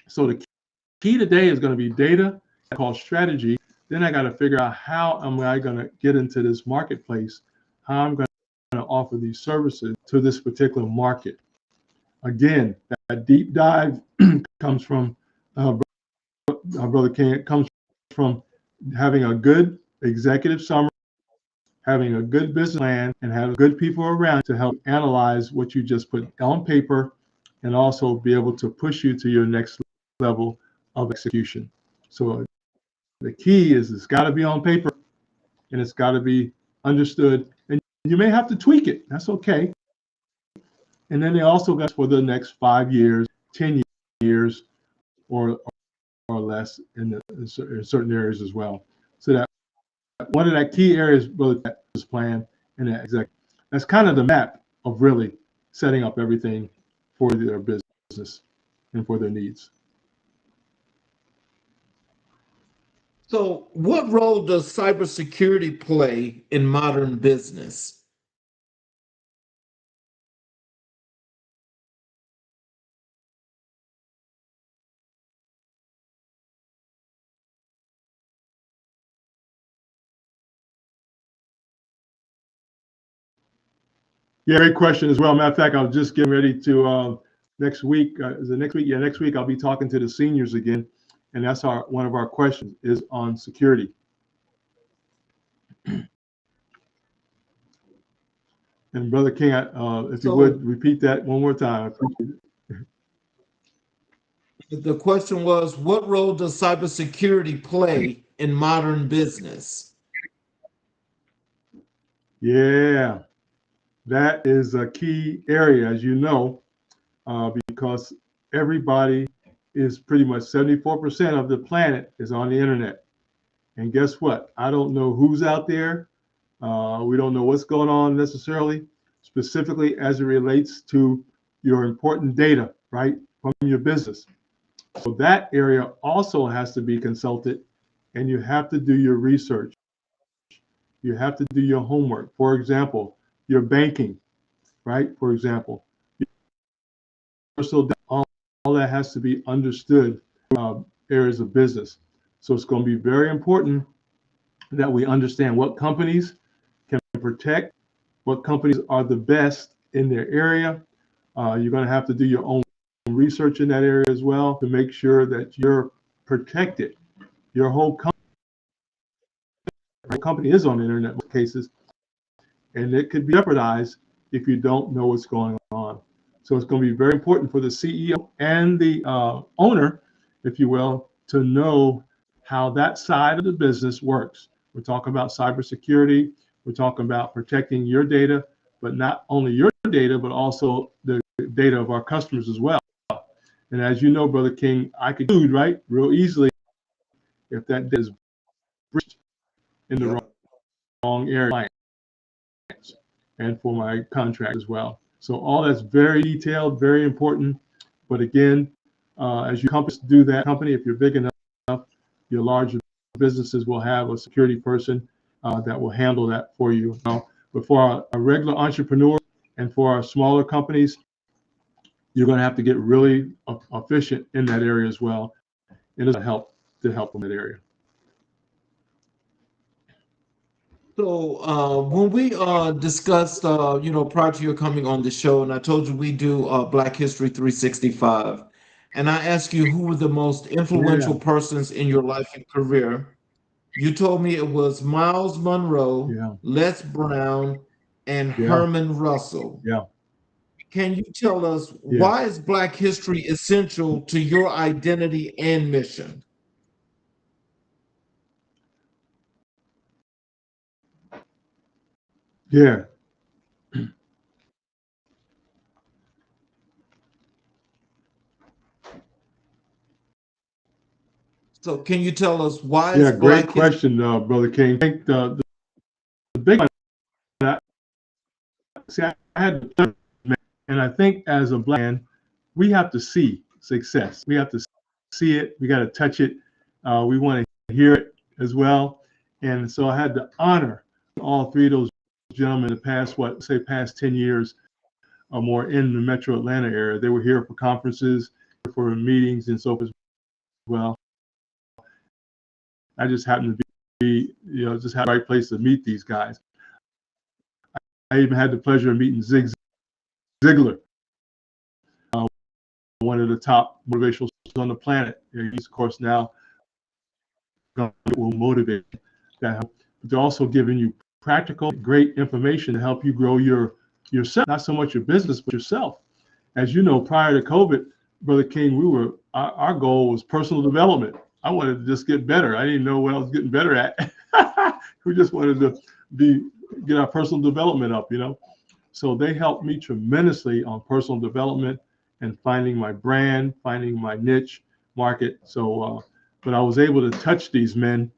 So the key today is going to be data, called strategy. Then I got to figure out how am I going to get into this marketplace, how I'm going to offer these services to this particular market. Again, that deep dive comes from our brother King. It comes from having a good executive summary, having a good business plan, and having good people around to help analyze what you just put on paper, and also be able to push you to your next level of execution. So the key is it's got to be on paper and it's got to be understood. And you may have to tweak it. That's okay. And then they also got for the next 5 years, 10 years, or less in certain areas as well. So that one of the key areas really that is plan and that executive. That's kind of the map of really setting up everything for their business and for their needs. So, what role does cybersecurity play in modern business? Yeah, great question as well. Matter of fact, I was just getting ready to next week. Is it next week? Yeah, next week I'll be talking to the seniors again, and that's one of our questions is on security. And Brother King, if you would repeat that one more time, I appreciate it. The question was, what role does cybersecurity play in modern business? Yeah, that is a key area, as you know, because everybody is pretty much 74% of the planet is on the internet. And guess what? I don't know who's out there. We don't know what's going on necessarily, specifically as it relates to your important data, right, from your business. So that area also has to be consulted, and you have to do your research. You have to do your homework. For example, your banking, right? For example, so all that has to be understood areas of business. So it's going to be very important that we understand what companies can protect, what companies are the best in their area. You're going to have to do your own research in that area as well to make sure that you're protected. Your whole company is on the internet in most cases, and it could be jeopardized if you don't know what's going on. So it's going to be very important for the CEO and the owner, if you will, to know how that side of the business works. We're talking about cybersecurity. We're talking about protecting your data, but not only your data, but also the data of our customers as well. And as you know, Brother King, I could do, right, real easily if that is breached in the wrong area, and for my contract as well. So all that's very detailed, very important. But again, as you do that company, if you're big enough, your larger businesses will have a security person that will handle that for you. But for our regular entrepreneurs and for our smaller companies, you're going to have to get really efficient in that area as well. And it'll help in that area. So when we discussed, prior to your coming on the show, and I told you we do Black History 365, and I asked you who were the most influential persons in your life and career, you told me it was Miles Monroe, Les Brown, and Herman Russell. Yeah. Can you tell us why is Black history essential to your identity and mission? Yeah. So can you tell us why is Yeah, great Black History? question, Brother King. I think the big one, I, see, I had to learn, and I think as a black man, we have to see success. We have to see it. We got to touch it. We want to hear it as well. And so I had the honor all three of those gentlemen in the past, past 10 years or more in the metro Atlanta area. They were here for conferences, for meetings, and so forth as well. I just happened to just had the right place to meet these guys. I even had the pleasure of meeting Zig Ziglar, one of the top motivational speakers on the planet. He's, of course, now will motivate that. But they're also giving you practical, great information to help you grow yourself, not so much your business, but yourself. As you know, prior to COVID, Brother King, our goal was personal development. I wanted to just get better. I didn't know what I was getting better at. We just wanted to get our personal development up. So they helped me tremendously on personal development and finding my brand, finding my niche market. So, but I was able to touch these men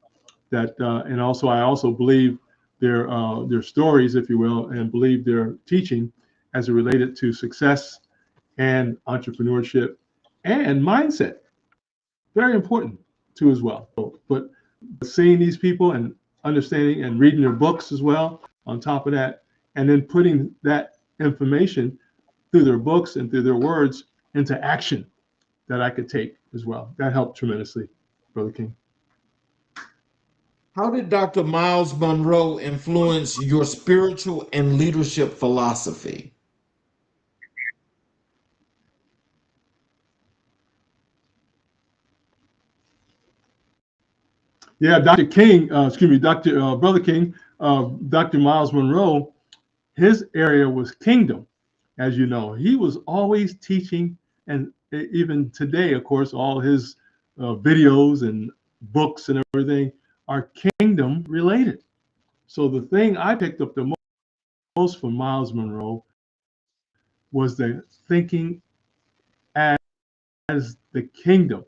and also I also believe their stories, if you will, and believe their teaching as it related to success and entrepreneurship and mindset. Very important too as well. But seeing these people and understanding and reading their books as well on top of that, and then putting that information through their books and through their words into action that I could take as well. That helped tremendously, Brother King. How did Dr. Miles Monroe influence your spiritual and leadership philosophy? Yeah, Dr. King, excuse me, Dr. Brother King, Dr. Miles Monroe, his area was kingdom, as you know. He was always teaching, and even today, of course, all his videos and books and everything are kingdom related. So the thing I picked up the most from Miles Monroe was the thinking as the kingdom.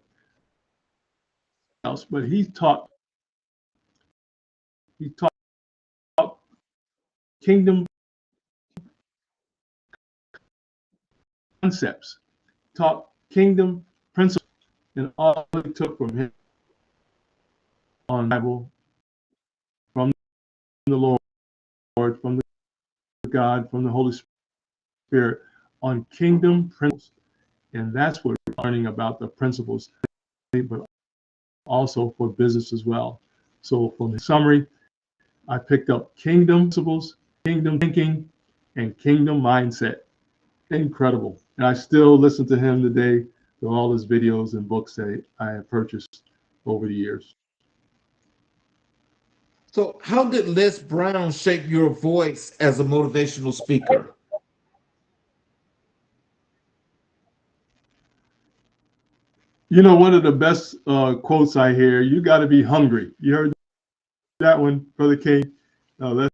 But he taught kingdom concepts, taught kingdom principles, and all it took from him on the Bible, from the Lord, from the God, from the Holy Spirit, on kingdom principles. And that's what we're learning about the principles, but also for business as well. So from the summary, I picked up kingdom principles, kingdom thinking, and kingdom mindset. Incredible. And I still listen to him today through all his videos and books that I have purchased over the years. So, how did Les Brown shape your voice as a motivational speaker? One of the best quotes I hear, you got to be hungry. You heard that one, Brother King? Les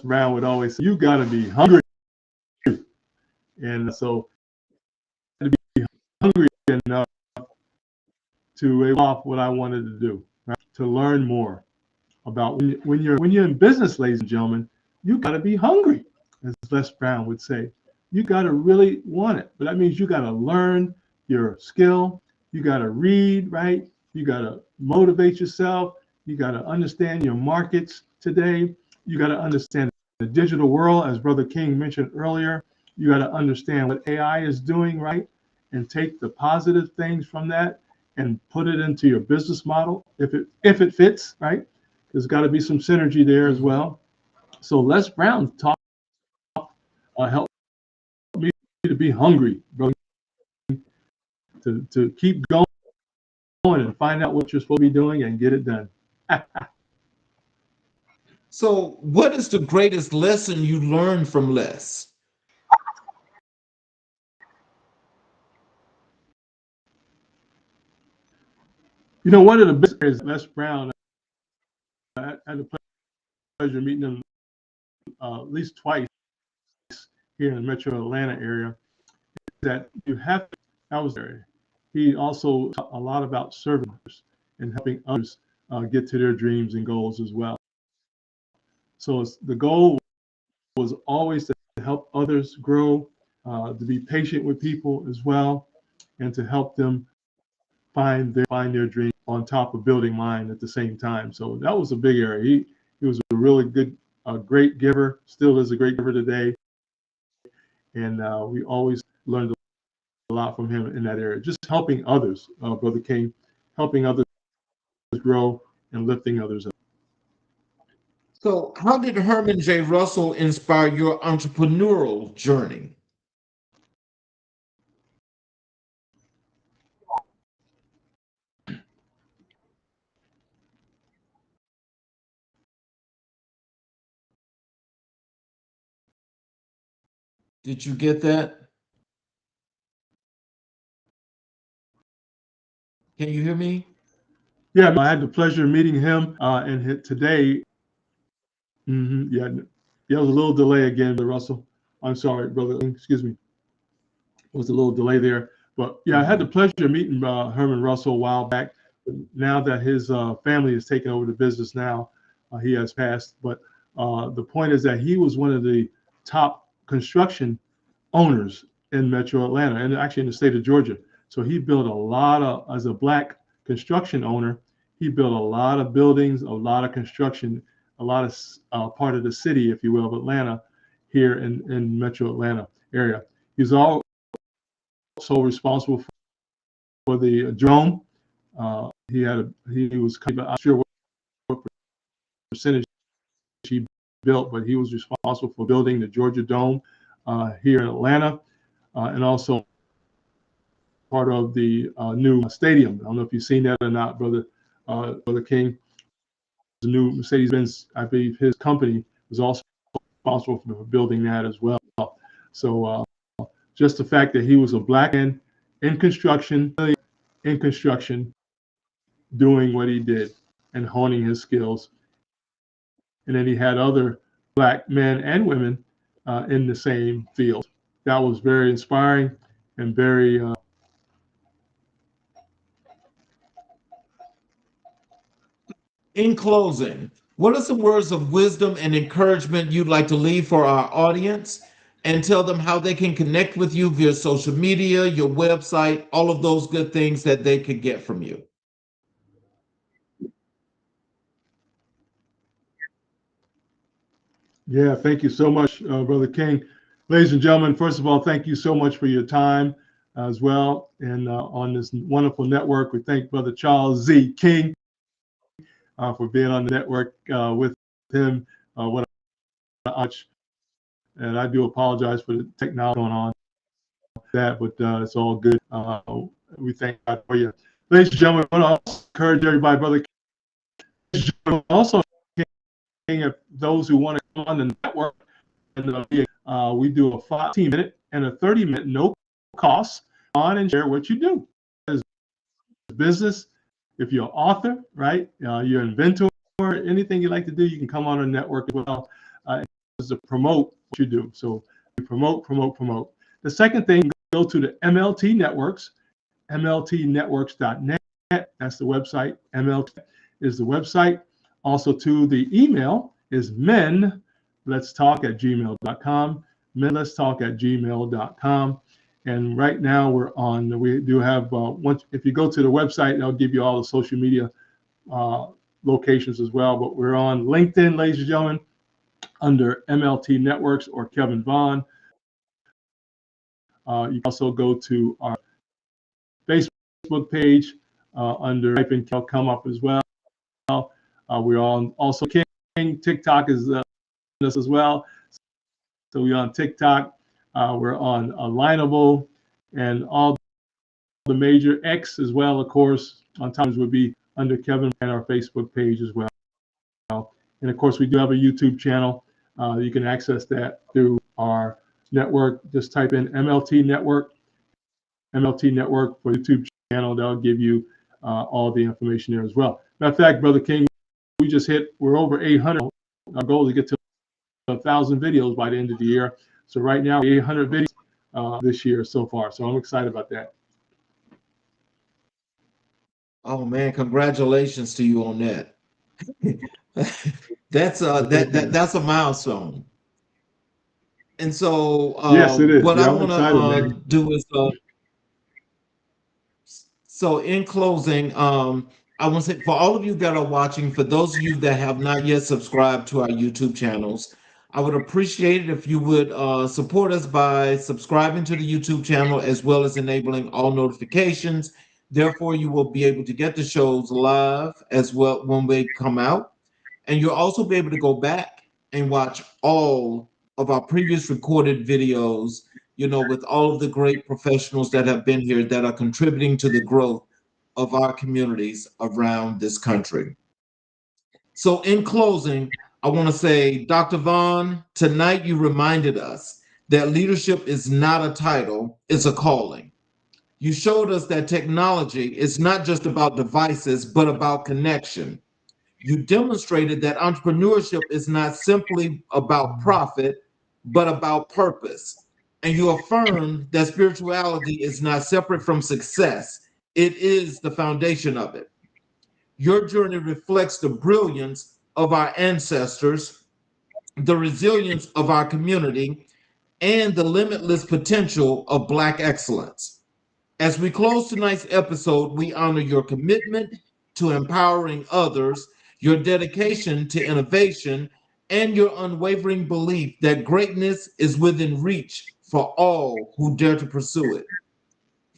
Brown would always say, you got to be hungry. And so to be hungry enough to off what I wanted to do, right? To learn more about when you're in business, ladies and gentlemen, you got to be hungry, as Les Brown would say. You got to really want it, but that means you got to learn your skill. You got to read, right? You got to motivate yourself. You got to understand your markets today. You got to understand the digital world, as Brother King mentioned earlier. You got to understand what AI is doing, right? And take the positive things from that and put it into your business model if it fits, right? There's got to be some synergy there as well. So Les Brown helped me to be hungry, bro, to keep going and find out what you're supposed to be doing and get it done. So, what is the greatest lesson you learned from Les? One of the best is Les Brown. I had the pleasure of meeting him at least twice here in the Metro Atlanta area, that you have that was there. He also taught a lot about serving others and helping others get to their dreams and goals as well. So the goal was always to help others grow, to be patient with people as well, and to help them find their dream on top of building mine at the same time. So that was a big area. He was a really good, great giver. Still is a great giver today, and we always learned a lot from him in that area. Just helping others, Brother King, helping others grow and lifting others up. So, how did Herman J. Russell inspire your entrepreneurial journey? Did you get that? Can you hear me? Yeah, I had the pleasure of meeting him and today. Yeah, there was a little delay again, Brother Russell. I'm sorry, brother. Excuse me. Was a little delay there, but yeah, I had the pleasure of meeting Herman Russell a while back. Now that his family has taken over the business, now he has passed. But the point is that he was one of the top construction owners in Metro Atlanta and actually in the state of Georgia. So he built a lot of, as a black construction owner, he built a lot of buildings, a lot of construction, a lot of part of the city, if you will, of Atlanta here in Metro Atlanta area. He's also responsible for the drone. He was, I'm not sure what percentage he built, but he was responsible for building the Georgia Dome here in Atlanta, and also part of the new stadium. I don't know if you've seen that or not, Brother King. The new Mercedes-Benz, I believe his company was also responsible for building that as well. So just the fact that he was a black man in construction, doing what he did and honing his skills. And then he had other black men and women in the same field. That was very inspiring and very In closing, what are some words of wisdom and encouragement you'd like to leave for our audience, and tell them how they can connect with you via social media, your website, all of those good things that they could get from you? Yeah, thank you so much, Brother King. Ladies and gentlemen, first of all, thank you so much for your time as well. And on this wonderful network, we thank Brother Charles Z. King for being on the network with him. What a much. And I do apologize for the technology going on that, but it's all good. We thank God for you. Ladies and gentlemen, I want to encourage everybody, Brother King, also if those who want to come on the network, and we do a 15-minute and a 30-minute no cost on and share what you do. As business, if you're an author, right, you're an inventor, anything you like to do, you can come on a network as well to promote what you do. So we promote. The second thing, go to the MLT Networks, mltnetworks.net. That's the website. MLT is the website. Also, to the email is menletstalk@gmail.com. menletstalk@gmail.com. And right now we do have, if you go to the website, they'll give you all the social media locations as well. But we're on LinkedIn, ladies and gentlemen, under MLT Networks or Kevin Vaughan. You can also go to our Facebook page under type in come up as well. We're on also King. TikTok is us as well. So we're on TikTok. We're on Alignable and all the major X as well, of course. On times would be under Kevin and our Facebook page as well. And of course, we do have a YouTube channel. You can access that through our network. Just type in MLT Network for YouTube channel. That'll give you all the information there as well. Matter of fact, Brother King, we're over 800. Our goal is to get to 1,000 videos by the end of the year. So right now, 800 videos this year so far. So I'm excited about that. Oh man, congratulations to you on that. Well, thank you. That's a milestone. And so Yes, it is. what I Yeah, I'm want to excited, man. do is so in closing, I want to say for all of you that are watching, for those of you that have not yet subscribed to our YouTube channels, I would appreciate it if you would support us by subscribing to the YouTube channel as well as enabling all notifications. Therefore, you will be able to get the shows live as well when they come out. And you'll also be able to go back and watch all of our previous recorded videos, with all of the great professionals that have been here that are contributing to the growth of our communities around this country. So, in closing, I want to say, Dr. Vaughan, tonight you reminded us that leadership is not a title, it's a calling. You showed us that technology is not just about devices, but about connection. You demonstrated that entrepreneurship is not simply about profit, but about purpose. And you affirmed that spirituality is not separate from success, it is the foundation of it. Your journey reflects the brilliance of our ancestors, the resilience of our community, and the limitless potential of Black excellence. As we close tonight's episode, we honor your commitment to empowering others, your dedication to innovation, and your unwavering belief that greatness is within reach for all who dare to pursue it.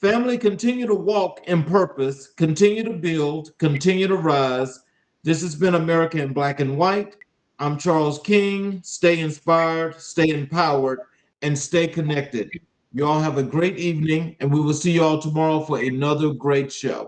Family, continue to walk in purpose, continue to build, continue to rise. This has been America in Black and White. I'm Charles King. Stay inspired, stay empowered, and stay connected. You all have a great evening, and we will see you all tomorrow for another great show.